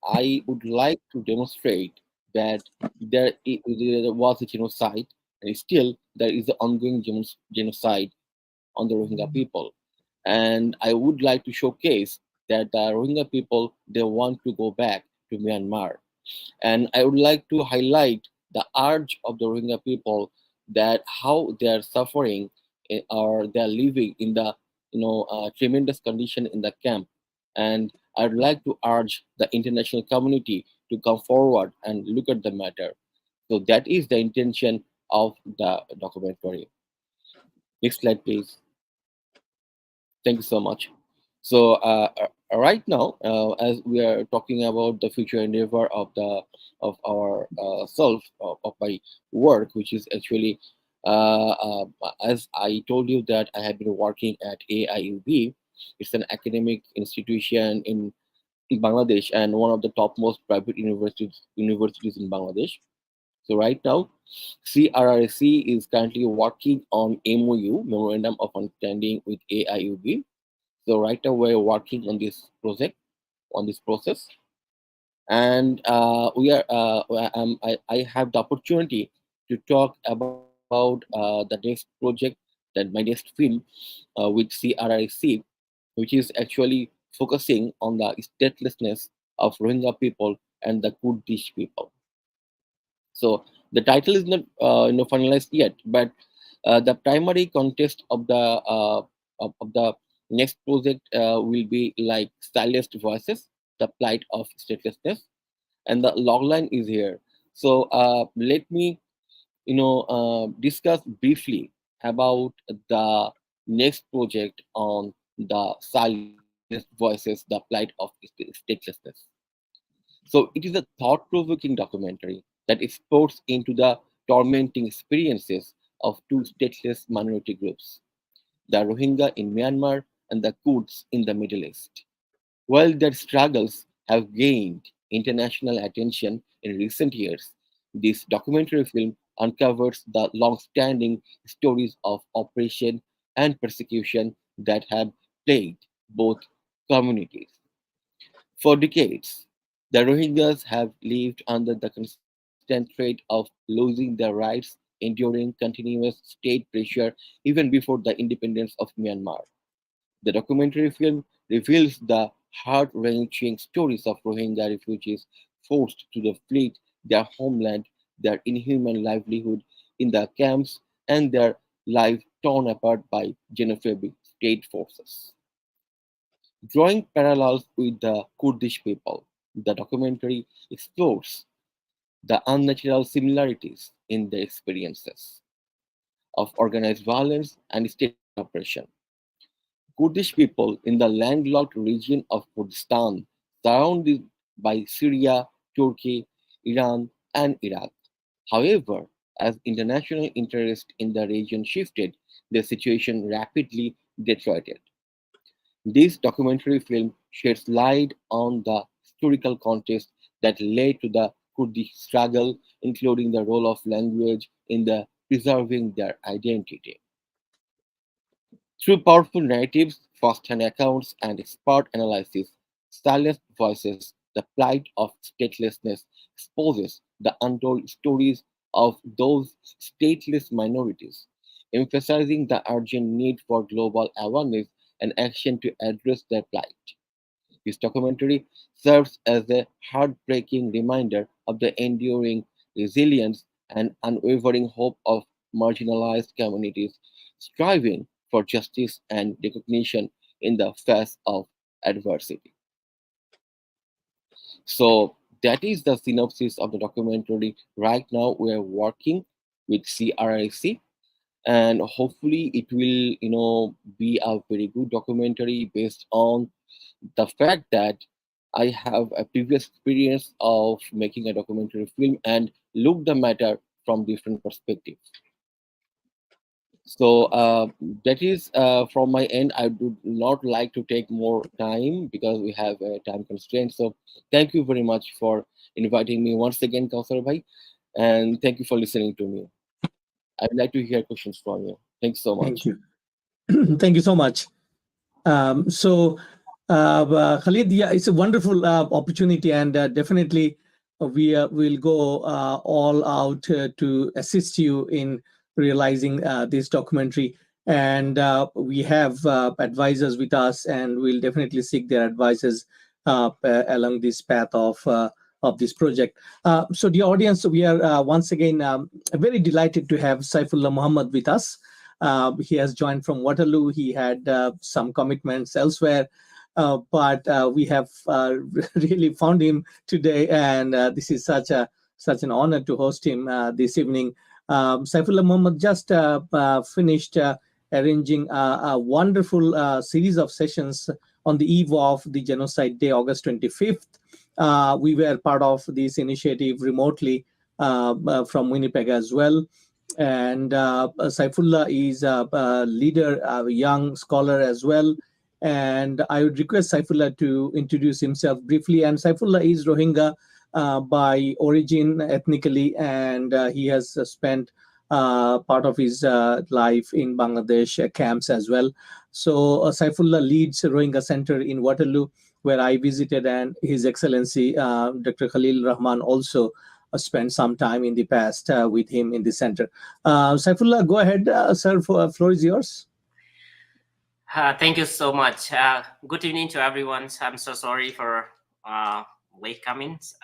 I would like to demonstrate that there was a genocide, and still there is an ongoing genocide on the Rohingya people. And I would like to showcase that the Rohingya people, they want to go back to Myanmar. And I would like to highlight the urge of the Rohingya people, that how they are suffering, or they are living in the tremendous condition in the camp. And I would like to urge the international community to come forward and look at the matter. So that is the intention of the documentary. Next slide, please. Thank you so much. So right now, as we are talking about the future endeavor of the of our self of my work, which is actually, as I told you, that I have been working at AIUB. It's an academic institution in Bangladesh and one of the topmost private universities in Bangladesh. So right now, CRRC is currently working on MOU, Memorandum of Understanding, with AIUB. So right now we're working on this project, on this process, and we are. I have the opportunity to talk about the next project, that my next film with CRIC, which is actually focusing on the statelessness of Rohingya people and the Kurdish people. So the title is not finalized yet, but the primary context of the next project will be like silenced voices, the plight of statelessness, and the logline is here. So let me discuss briefly about the next project on the silenced voices, the plight of statelessness. So it is a thought-provoking documentary that explores into the tormenting experiences of two stateless minority groups, the Rohingya in Myanmar and the Kurds in the Middle East. While their struggles have gained international attention in recent years, this documentary film uncovers the long-standing stories of oppression and persecution that have plagued both communities. For decades, the Rohingyas have lived under the constant threat of losing their rights, enduring continuous state pressure even before the independence of Myanmar. The documentary film reveals the heart-wrenching stories of Rohingya refugees forced to flee their homeland, their inhuman livelihood in the camps, and their lives torn apart by xenophobic state forces. Drawing parallels with the Kurdish people, the documentary explores the unnatural similarities in their experiences of organized violence and state oppression. Kurdish people in the landlocked region of Kurdistan, surrounded by Syria, Turkey, Iran, and Iraq. However, as international interest in the region shifted, the situation rapidly deteriorated. This documentary film sheds light on the historical context that led to the Kurdish struggle, including the role of language in the preserving their identity. Through powerful narratives, first-hand accounts, and expert analysis, Silenced Voices, The Plight of Statelessness exposes the untold stories of those stateless minorities, emphasizing the urgent need for global awareness and action to address their plight. This documentary serves as a heartbreaking reminder of the enduring resilience and unwavering hope of marginalized communities striving for justice and recognition in the face of adversity. So that is the synopsis of the documentary. Right now, we are working with CRIC, and hopefully, it will be a very good documentary based on the fact that I have a previous experience of making a documentary film and look the matter from different perspectives. So that is from my end. I would not like to take more time because we have a time constraint. So thank you very much for inviting me once again, Kausar Bhai, and thank you for listening to me. I'd like to hear questions from you. Thanks so Thank much. you. Thank you so much. Khalid, yeah, it's a wonderful opportunity, and definitely we will go all out to assist you in realizing this documentary. And we have advisors with us, and we'll definitely seek their advices along this path of this project. So, dear audience, we are once again very delighted to have Saifullah Muhammad with us. He has joined from Waterloo. He had some commitments elsewhere, but we have really found him today, and this is such an honor to host him this evening. Saifullah Muhammad just finished arranging a wonderful series of sessions on the eve of the Genocide Day, August 25th. We were part of this initiative remotely from Winnipeg as well. And Saifullah is a leader, a young scholar as well. And I would request Saifullah to introduce himself briefly. And Saifullah is Rohingya by origin, ethnically, and he has spent part of his life in Bangladesh camps as well. So Saifullah leads Rohingya Center in Waterloo, where I visited, and His Excellency Dr. Khalid Rahman also spent some time in the past with him in the center. Saifullah, go ahead, sir. Floor is yours. Thank you so much. Good evening to everyone. I'm so sorry for late comings,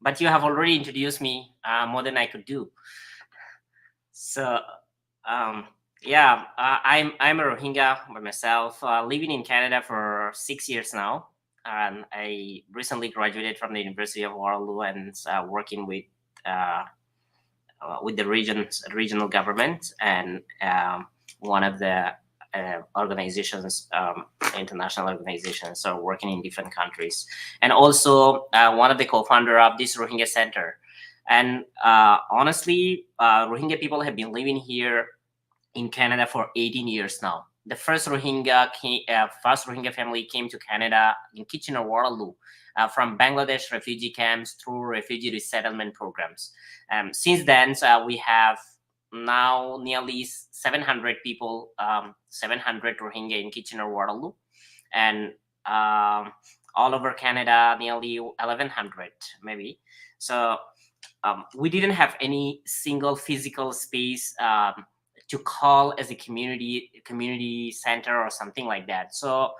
but you have already introduced me more than I could do. So yeah, I'm a Rohingya by myself, living in Canada for 6 years now. And I recently graduated from the University of Waterloo and working with the regional government and one of the organizations, international organizations, so working in different countries, and also one of the co-founder of this Rohingya Center. And honestly, Rohingya people have been living here in Canada for 18 years now. The first Rohingya family came to Canada in Kitchener, Waterloo, from Bangladesh refugee camps through refugee resettlement programs. Since then, we have now nearly 700 people, 700 Rohingya in Kitchener, Waterloo, and all over Canada, nearly 1,100 maybe. So we didn't have any single physical space to call as a community center or something like that. So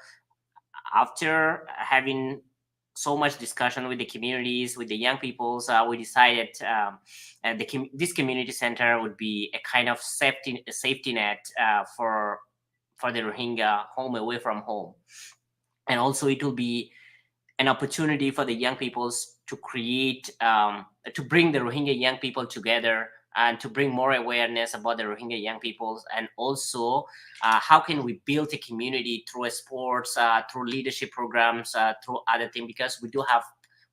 after having so much discussion with the communities, with the young peoples, we decided this community center would be a kind of safety net for the Rohingya home away from home. And also it will be an opportunity for the young peoples to create, to bring the Rohingya young people together and to bring more awareness about the Rohingya young peoples. And also how can we build a community through sports, through leadership programs, through other things, because we do have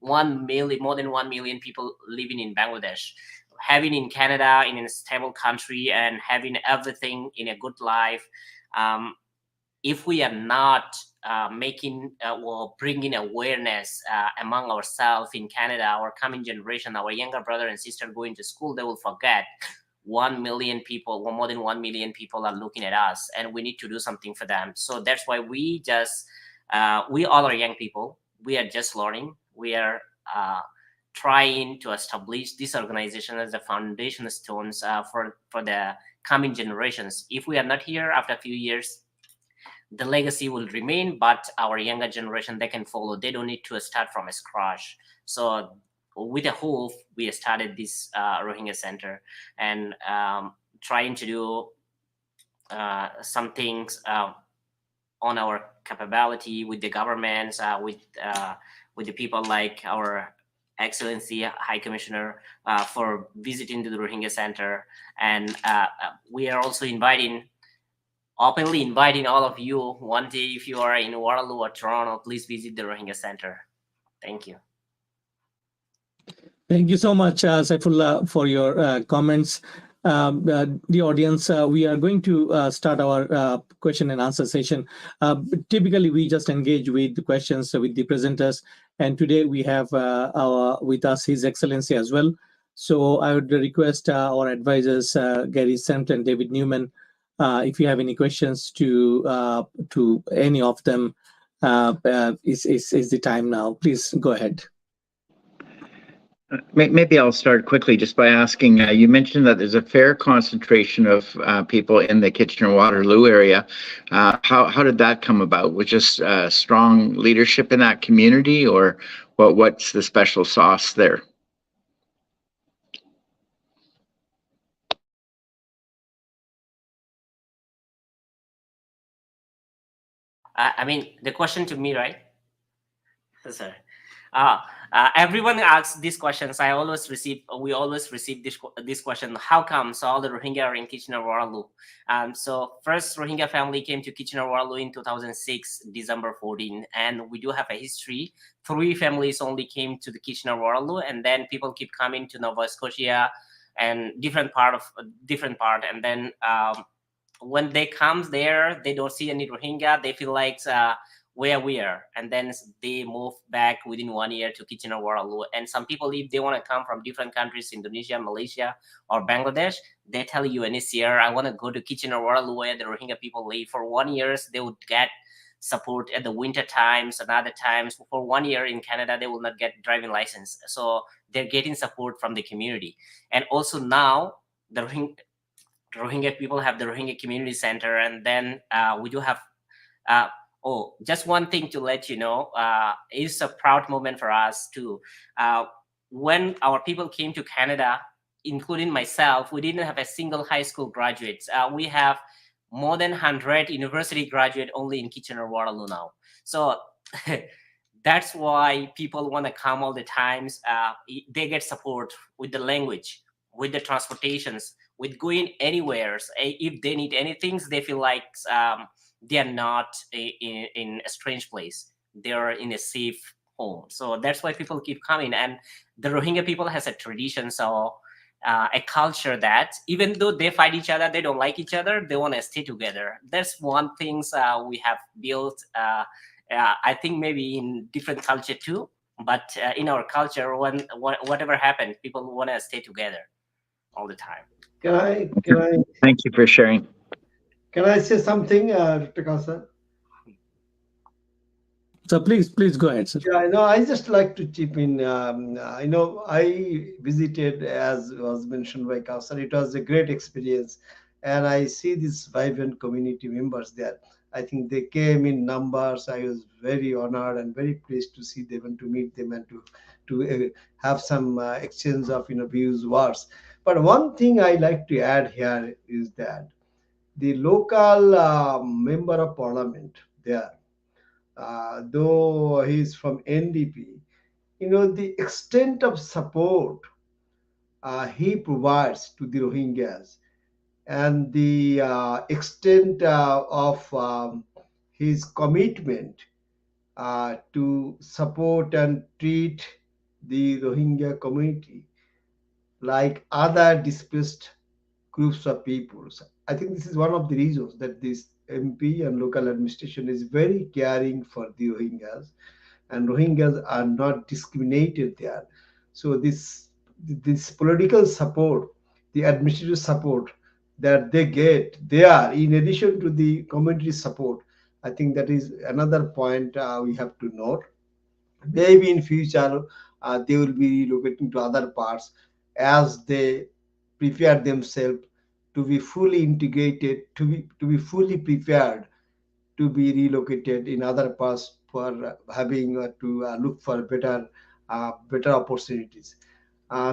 more than 1 million people living in Bangladesh. Having in Canada, in a stable country, and having everything in a good life, if we are not making or bringing awareness among ourselves in Canada, our coming generation, our younger brother and sister going to school, they will forget 1 million people, or more than 1 million people are looking at us, and we need to do something for them. So that's why we all are young people. We are just learning. We are trying to establish this organization as the foundation stones for the coming generations. If we are not here after a few years, the legacy will remain, but our younger generation, they can follow. They don't need to start from scratch. So with a hope, we started this Rohingya Center, and trying to do some things on our capability with the governments, with the people like our Excellency High Commissioner for visiting to the Rohingya Center. And we are also openly inviting all of you one day, if you are in Waterloo or Toronto, please visit the Rohingya Center. Thank you. Thank you so much, Saifullah, for your comments. the audience, we are going to start our question and answer session. Typically, we just engage with the questions with the presenters, and today we have with us His Excellency as well. So I would request our advisors, Gary Sant and David Newman, if you have any questions to any of them, is the time now. Please go ahead. Maybe I'll start quickly just by asking, you mentioned that there's a fair concentration of people in the Kitchener-Waterloo area. How did that come about? Was just strong leadership in that community, or what's the special sauce there? I mean, the question to me, right? Sorry. Everyone asks these questions. We always receive this question. How come so all the Rohingya are in Kitchener-Waterloo? So first Rohingya family came to Kitchener-Waterloo in 2006, December 14, and we do have a history. 3 families only came to the Kitchener-Waterloo, and then people keep coming to Nova Scotia and different part, and then when they come there, they don't see any Rohingya. They feel like where we are, and then they move back within 1 year to Kitchener-Waterloo. And some people, if they want to come from different countries, Indonesia, Malaysia, or Bangladesh, they tell you in this year, I want to go to Kitchener-Waterloo where the Rohingya people live. For 1 year, they would get support at the winter times and other times. For 1 year in Canada, they will not get driving license. So they're getting support from the community. And also now, the Rohingya people have the Rohingya Community Center, and then we do have just one thing to let you know, it's a proud moment for us too. When our people came to Canada, including myself, we didn't have a single high school graduate. We have more than 100 university graduate only in Kitchener-Waterloo now. So that's why people want to come all the times. They get support with the language, with the transportations, with going anywhere. If they need anything, they feel like they are not in a strange place. They are in a safe home. So that's why people keep coming. And the Rohingya people has a tradition, so a culture that even though they fight each other, they don't like each other, they want to stay together. That's one thing we have built. I think maybe in different culture too, but in our culture, whatever happens, people want to stay together all the time. Can I Thank you for sharing. Can I say something, Dr. Kausa? So please go ahead, sir. Yeah, I just like to chip in. I visited, as was mentioned by Kausar. It was a great experience, and I see these vibrant community members there. I think they came in numbers. I was very honored and very pleased to see them and to meet them and to have some exchange of views, words. But one thing I like to add here is that the local member of parliament there, though he's from NDP, the extent of support he provides to the Rohingyas and the extent of his commitment to support and treat the Rohingya community like other displaced groups of peoples. I think this is one of the reasons that this MP and local administration is very caring for the Rohingyas, and Rohingyas are not discriminated there. So this political support, the administrative support that they get there, in addition to the community support, I think that is another point we have to note. Maybe in future they will be relocating to other parts as they prepare themselves to be fully integrated, to be fully prepared to be relocated in other parts for having to look for better opportunities.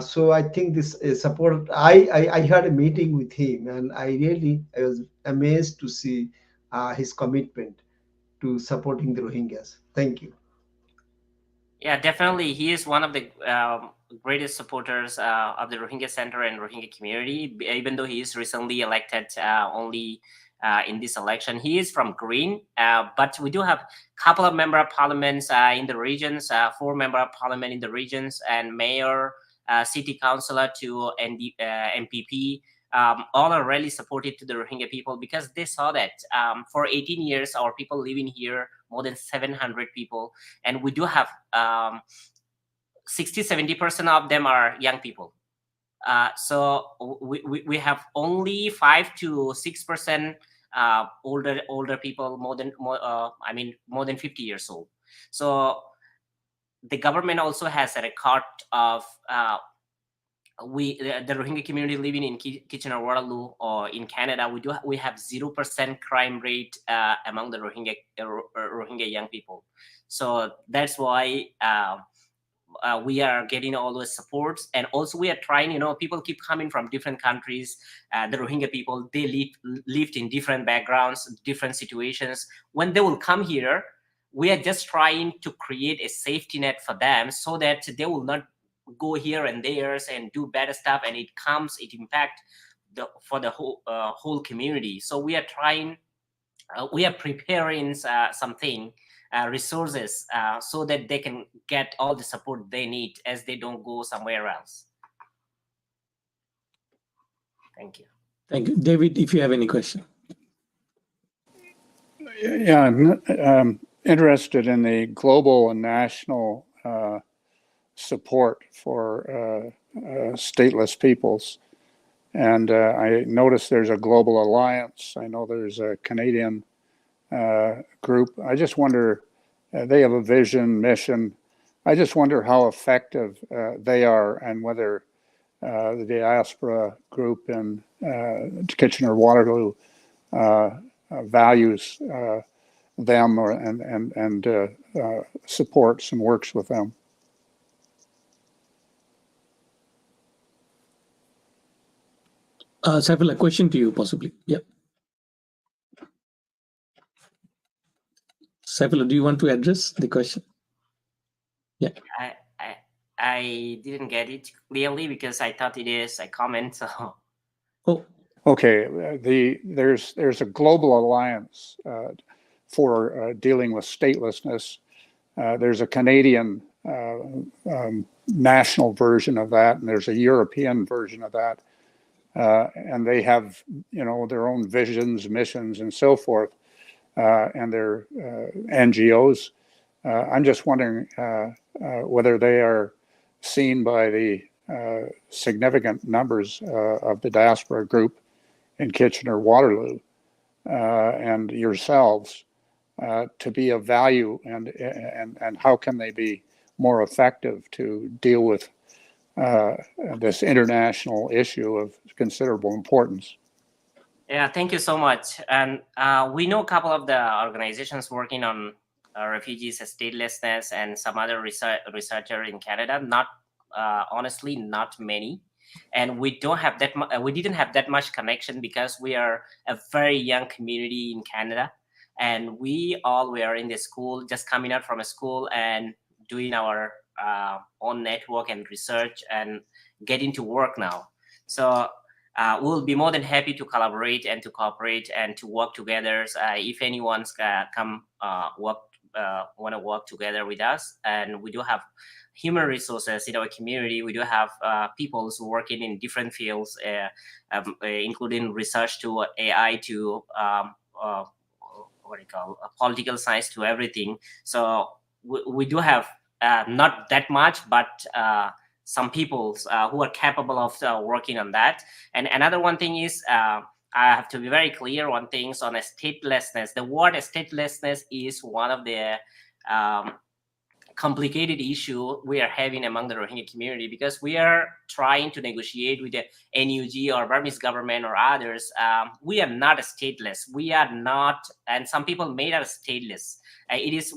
So I think this support. I had a meeting with him, and I was amazed to see his commitment to supporting the Rohingyas. Thank you. Yeah, definitely. He is one of the greatest supporters of the Rohingya Center and Rohingya community, even though he is recently elected only in this election. He is from Green, but we do have a couple of member of parliaments in the regions, 4 member of parliament in the regions, and mayor, city councillor to MPP. all are really supportive to the Rohingya people, because they saw that for 18 years, our people living here, more than 700 people, and we do have 60-70% of them are young people. So we have only 5 to 6% older people, more than 50 years old. So the government also has a record of the Rohingya community living in Kitchener-Waterloo or in Canada. We have 0% crime rate among the Rohingya young people. So that's why we are getting all those supports, and also we are trying. People keep coming from different countries. The Rohingya people, they lived in different backgrounds, different situations. When they will come here, we are just trying to create a safety net for them, so that they will not go here and there and do bad stuff, and it impact for the whole community. So we are trying, we are preparing something, resources, so that they can get all the support they need as they don't go somewhere else. Thank you. Thank you. David, if you have any question. Yeah, I'm interested in the global and national support for stateless peoples. And I noticed there's a global alliance. I know there's a Canadian group. I just wonder, they have a vision, mission. I just wonder how effective they are, and whether the diaspora group in Kitchener-Waterloo values them and supports and works with them. Saiful, a question to you, possibly. Yeah. Saiful, do you want to address the question? Yeah. I didn't get it clearly, because I thought it is a comment. So. Oh. Okay. There's a global alliance for dealing with statelessness. There's a Canadian national version of that, and there's a European version of that. And they have, their own visions, missions, and so forth, and their NGOs. I'm just wondering whether they are seen by the significant numbers of the diaspora group in Kitchener-Waterloo and yourselves to be of value, and how can they be more effective to deal with this international issue of considerable importance. Yeah, thank you so much. And we know a couple of the organizations working on refugees, statelessness, and some other researcher in Canada. Not honestly, not many. And we don't have that. We didn't have that much connection, because we are a very young community in Canada, and we all were in the school, just coming out from a school and doing our own network and research and getting to work now. So we'll be more than happy to collaborate and to cooperate and to work together. If anyone's want to work together with us, and we do have human resources in our community. We do have people who working in different fields, including research to AI to political science to everything. So we do have not that much, but some people who are capable of working on that. And another one thing is, I have to be very clear on things on statelessness. The word statelessness is one of the complicated issue we are having among the Rohingya community, because we are trying to negotiate with the NUG or Burmese government or others. We are not stateless. We are not, and some people made us stateless.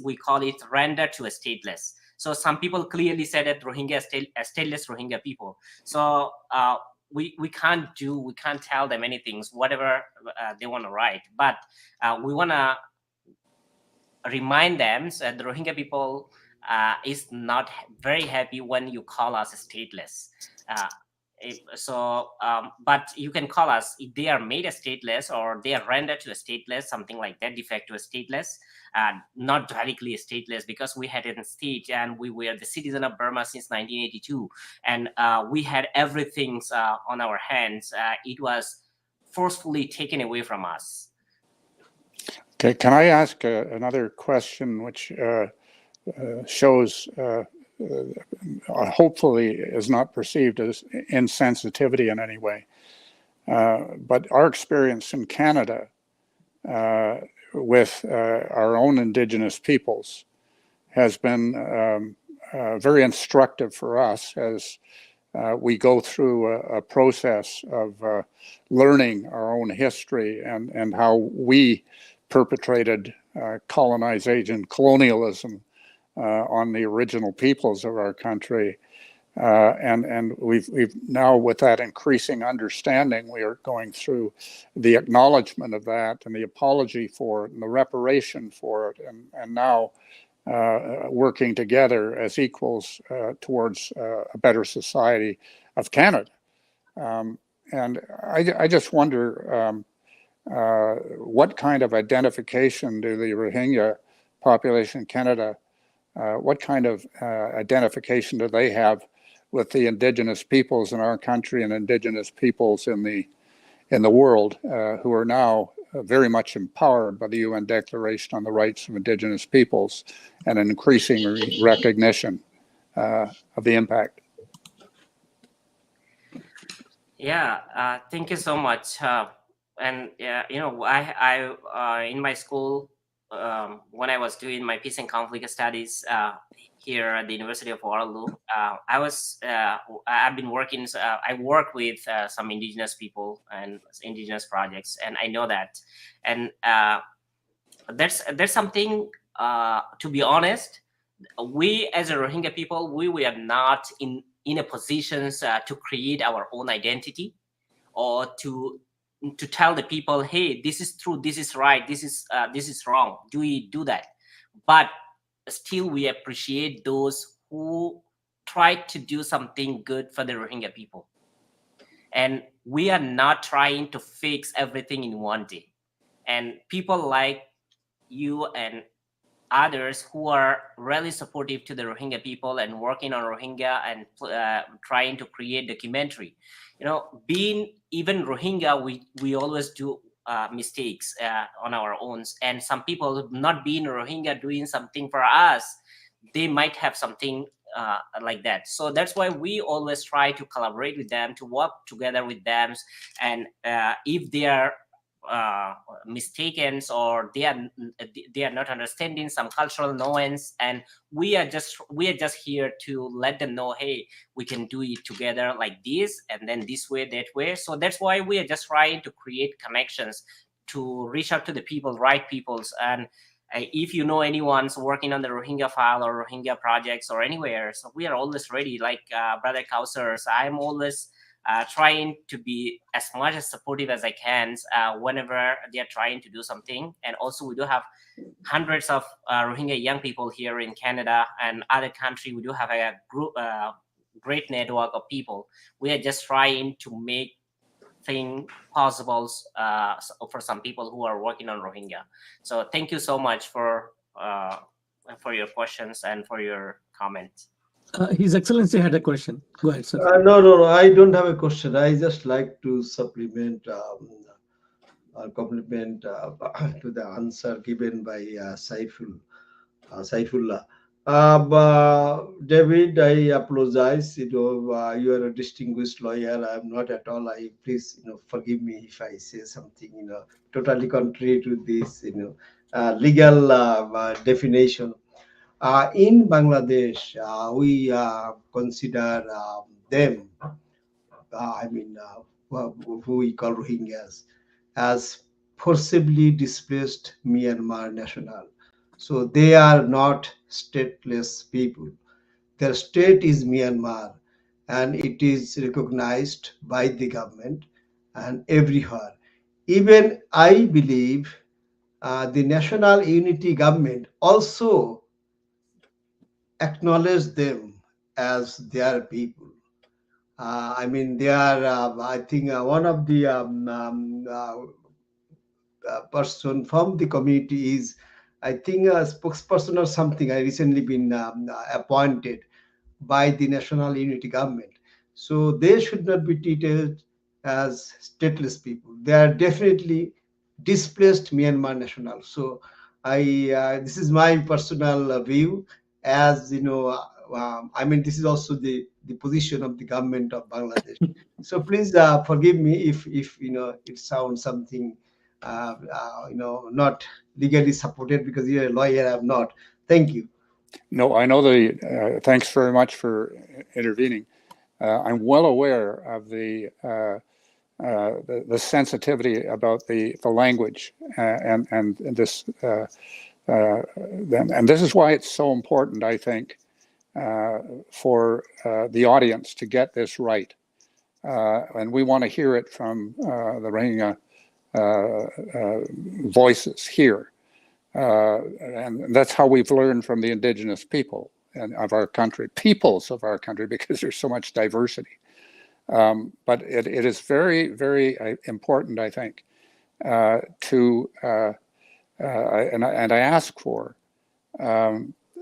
We call it render to a stateless. So some people clearly said that Rohingya stateless Rohingya people. So we can't tell them anything, whatever they want to write. But we want to remind them that the Rohingya people is not very happy when you call us stateless. But you can call us if they are made a stateless or they are rendered to a stateless, something like that, de facto stateless, not directly stateless, because we had a state and we were the citizen of Burma since 1982, and we had everything on our hands. It was forcefully taken away from us. Okay, can I ask another question, which shows, hopefully, is not perceived as insensitivity in any way. But our experience in Canada with our own Indigenous peoples has been very instructive for us as we go through a process of learning our own history and how we perpetrated colonization, colonialism on the original peoples of our country. And we've now, with that increasing understanding, we are going through the acknowledgement of that and the apology for it and the reparation for it, and now working together as equals towards a better society of Canada. And I just wonder what kind of identification do the Rohingya population in Canada, what kind of identification do they have with the Indigenous peoples in our country and Indigenous peoples in the world, who are now very much empowered by the UN Declaration on the Rights of Indigenous Peoples and an increasing recognition of the impact? Yeah, thank you so much. And I in my school, when I was doing my peace and conflict studies here at the University of Waterloo, I've been working. I work with some Indigenous people and Indigenous projects, and I know that. And there's something. To be honest, we as a Rohingya people, we were not in a position to create our own identity or to tell the people, hey, this is true, this is right, this is wrong, do we do that? But still we appreciate those who try to do something good for the Rohingya people, and we are not trying to fix everything in one day. And people like you and others who are really supportive to the Rohingya people and working on Rohingya and trying to create documentary. Being even Rohingya, we always do mistakes on our own, and some people not being Rohingya doing something for us, they might have something like that. So that's why we always try to collaborate with them, to work together with them, and if they are mistaken or they are not understanding some cultural nuance, and we are just here to let them know, hey, we can do it together like this, and then this way, that way. So that's why we are just trying to create connections to reach out to the people, right peoples. And if you know anyone's working on the Rohingya file or Rohingya projects or anywhere, so we are always ready. Like Brother Kausar, I'm always trying to be as much as supportive as I can whenever they are trying to do something. And also we do have hundreds of Rohingya young people here in Canada and other country. We do have a group, great network of people. We are just trying to make thing possible for some people who are working on Rohingya. So thank you so much for your questions and for your comments. His Excellency had a question. Go ahead, sir. No, I don't have a question. I just like to supplement or compliment to the answer given by Saifullah. David, I apologize. You are a distinguished lawyer. I'm not at all. Please, forgive me if I say something, totally contrary to this, legal definition. In Bangladesh, we consider them, who we call Rohingyas, as forcibly displaced Myanmar national. So they are not stateless people. Their state is Myanmar, and it is recognized by the government and everywhere. Even I believe the National Unity Government also acknowledge them as their people. I mean, they are, I think, one of the person from the community is, I think, a spokesperson or something. I recently been appointed by the national unity government. So they should not be treated as stateless people. They are definitely displaced Myanmar nationals. So this is my personal view. As you know, I mean, this is also the position of the government of Bangladesh. So please forgive me if it sounds something not legally supported, because you're a lawyer. I'm not. Thank you. No, I know thanks very much for intervening. I'm well aware of the sensitivity about the language and this and this is why it's so important, I think, for the audience to get this right, and we want to hear it from the Rohingya voices here, and that's how we've learned from the indigenous people of our country, peoples of our country, because there's so much diversity. But it is very, very important, I think, to and I ask for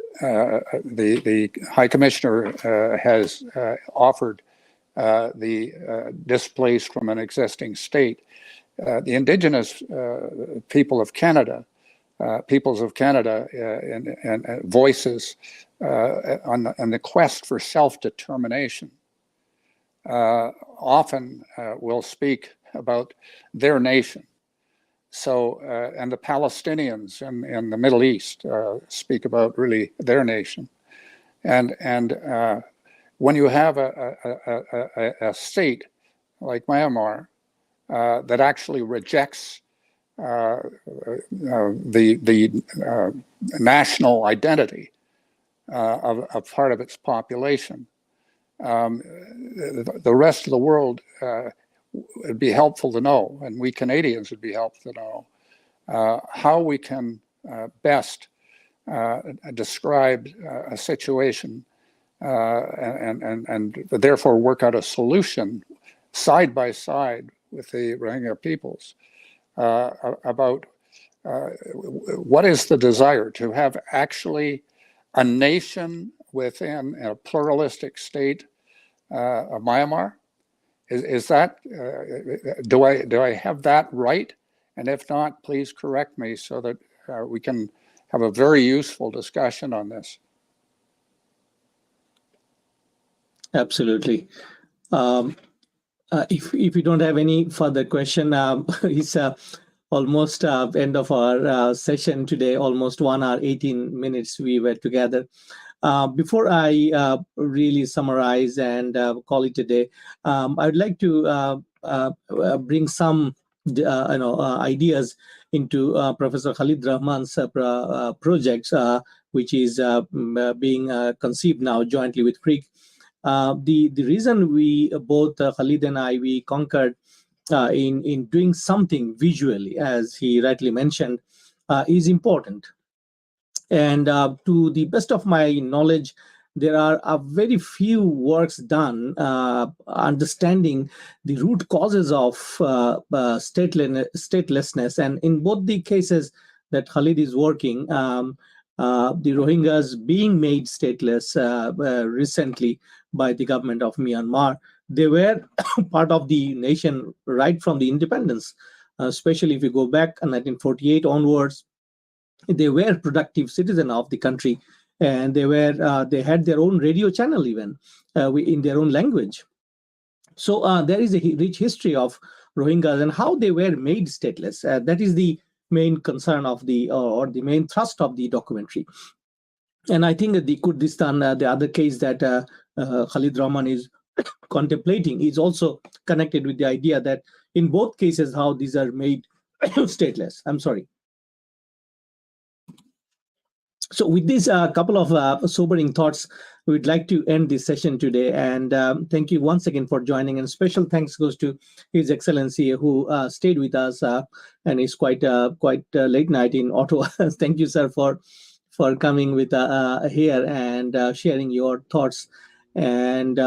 the High Commissioner has offered the displaced from an existing state, the Indigenous peoples of Canada, and voices on the quest for self-determination. Often will speak about their nation. So, and the Palestinians in the Middle East speak about really their nation. And when you have a state like Myanmar that actually rejects the national identity of part of its population, the rest of the world would be helpful to know, and we Canadians would be helpful to know how we can best describe a situation and therefore work out a solution side by side with the Rohingya peoples about what is the desire to have actually a nation within a pluralistic state of Myanmar. Is that do I have that right? And if not, please correct me so that we can have a very useful discussion on this. Absolutely. If you don't have any further question, it's almost end of our session today. Almost 1 hour 18 minutes we were together. Before I really summarize and call it a day, I would like to bring some ideas into Professor Khalid Rahman's projects, which is being conceived now jointly with CRIC. The reason we both Khalid and I we concurred in doing something visually, as he rightly mentioned, is important. And to the best of my knowledge, there are very few works done understanding the root causes of statelessness. And in both the cases that Khalid is working, the Rohingyas being made stateless recently by the government of Myanmar, they were part of the nation right from the independence, especially if you go back in 1948 onwards. They were productive citizens of the country, and they had their own radio channel even in their own language. So there is a rich history of Rohingyas and how they were made stateless. That is the main concern of or the main thrust of the documentary. And I think that the Kurdistan, the other case that Khalid Rahman is contemplating, is also connected with the idea that in both cases how these are made stateless. I'm sorry. So with these couple of sobering thoughts, we'd like to end this session today. And thank you once again for joining. And special thanks goes to His Excellency, who stayed with us and is quite late night in Ottawa. Thank you, sir, for coming with here and sharing your thoughts. And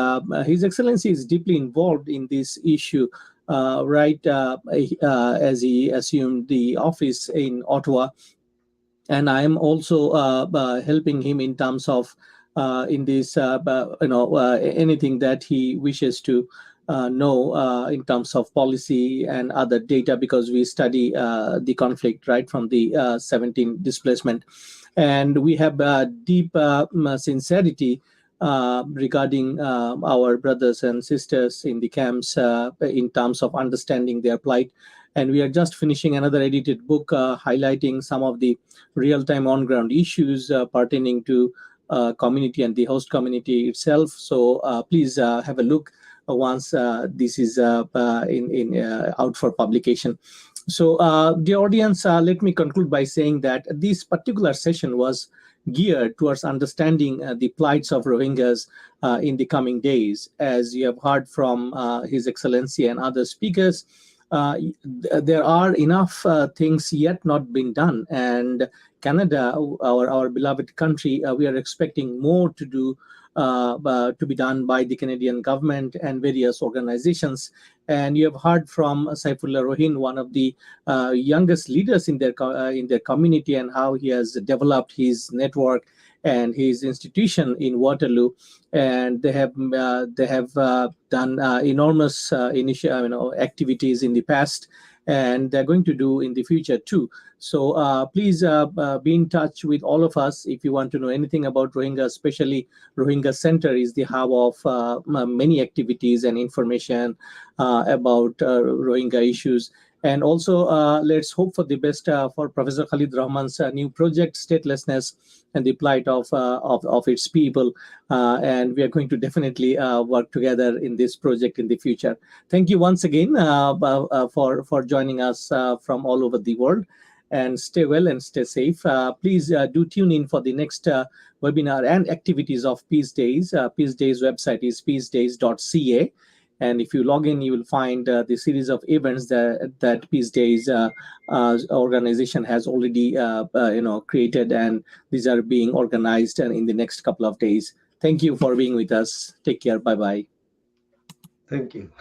His Excellency is deeply involved in this issue, right as he assumed the office in Ottawa. And I am also helping him in terms of in this, anything that he wishes to know in terms of policy and other data, because we study the conflict right from the 17 displacement, and we have deep sincerity regarding our brothers and sisters in the camps in terms of understanding their plight. And we are just finishing another edited book highlighting some of the real-time on-ground issues pertaining to community and the host community itself. So please have a look once this is out for publication. So, dear audience, let me conclude by saying that this particular session was geared towards understanding the plights of Rohingyas in the coming days. As you have heard from His Excellency and other speakers, there are enough things yet not been done, and Canada, our beloved country, we are expecting more to do, to be done by the Canadian government and various organizations. And you have heard from Saiful Rohin, one of the youngest leaders in their community, and how he has developed his network and his institution in Waterloo. And they have done enormous activities in the past, and they're going to do in the future too. So please be in touch with all of us if you want to know anything about Rohingya. Especially Rohingya Center is the hub of many activities and information about Rohingya issues. And also, let's hope for the best for Professor Khalid Rahman's new project, Statelessness and the Plight of its people. And we are going to definitely work together in this project in the future. Thank you once again for joining us from all over the world. And stay well and stay safe. Please do tune in for the next webinar and activities of Peacedays. Peacedays website is peacedays.ca. And if you log in, you will find the series of events that Peacedays organization has already created, and these are being organized in the next couple of days. Thank you for being with us. Take care. Bye-bye. Thank you.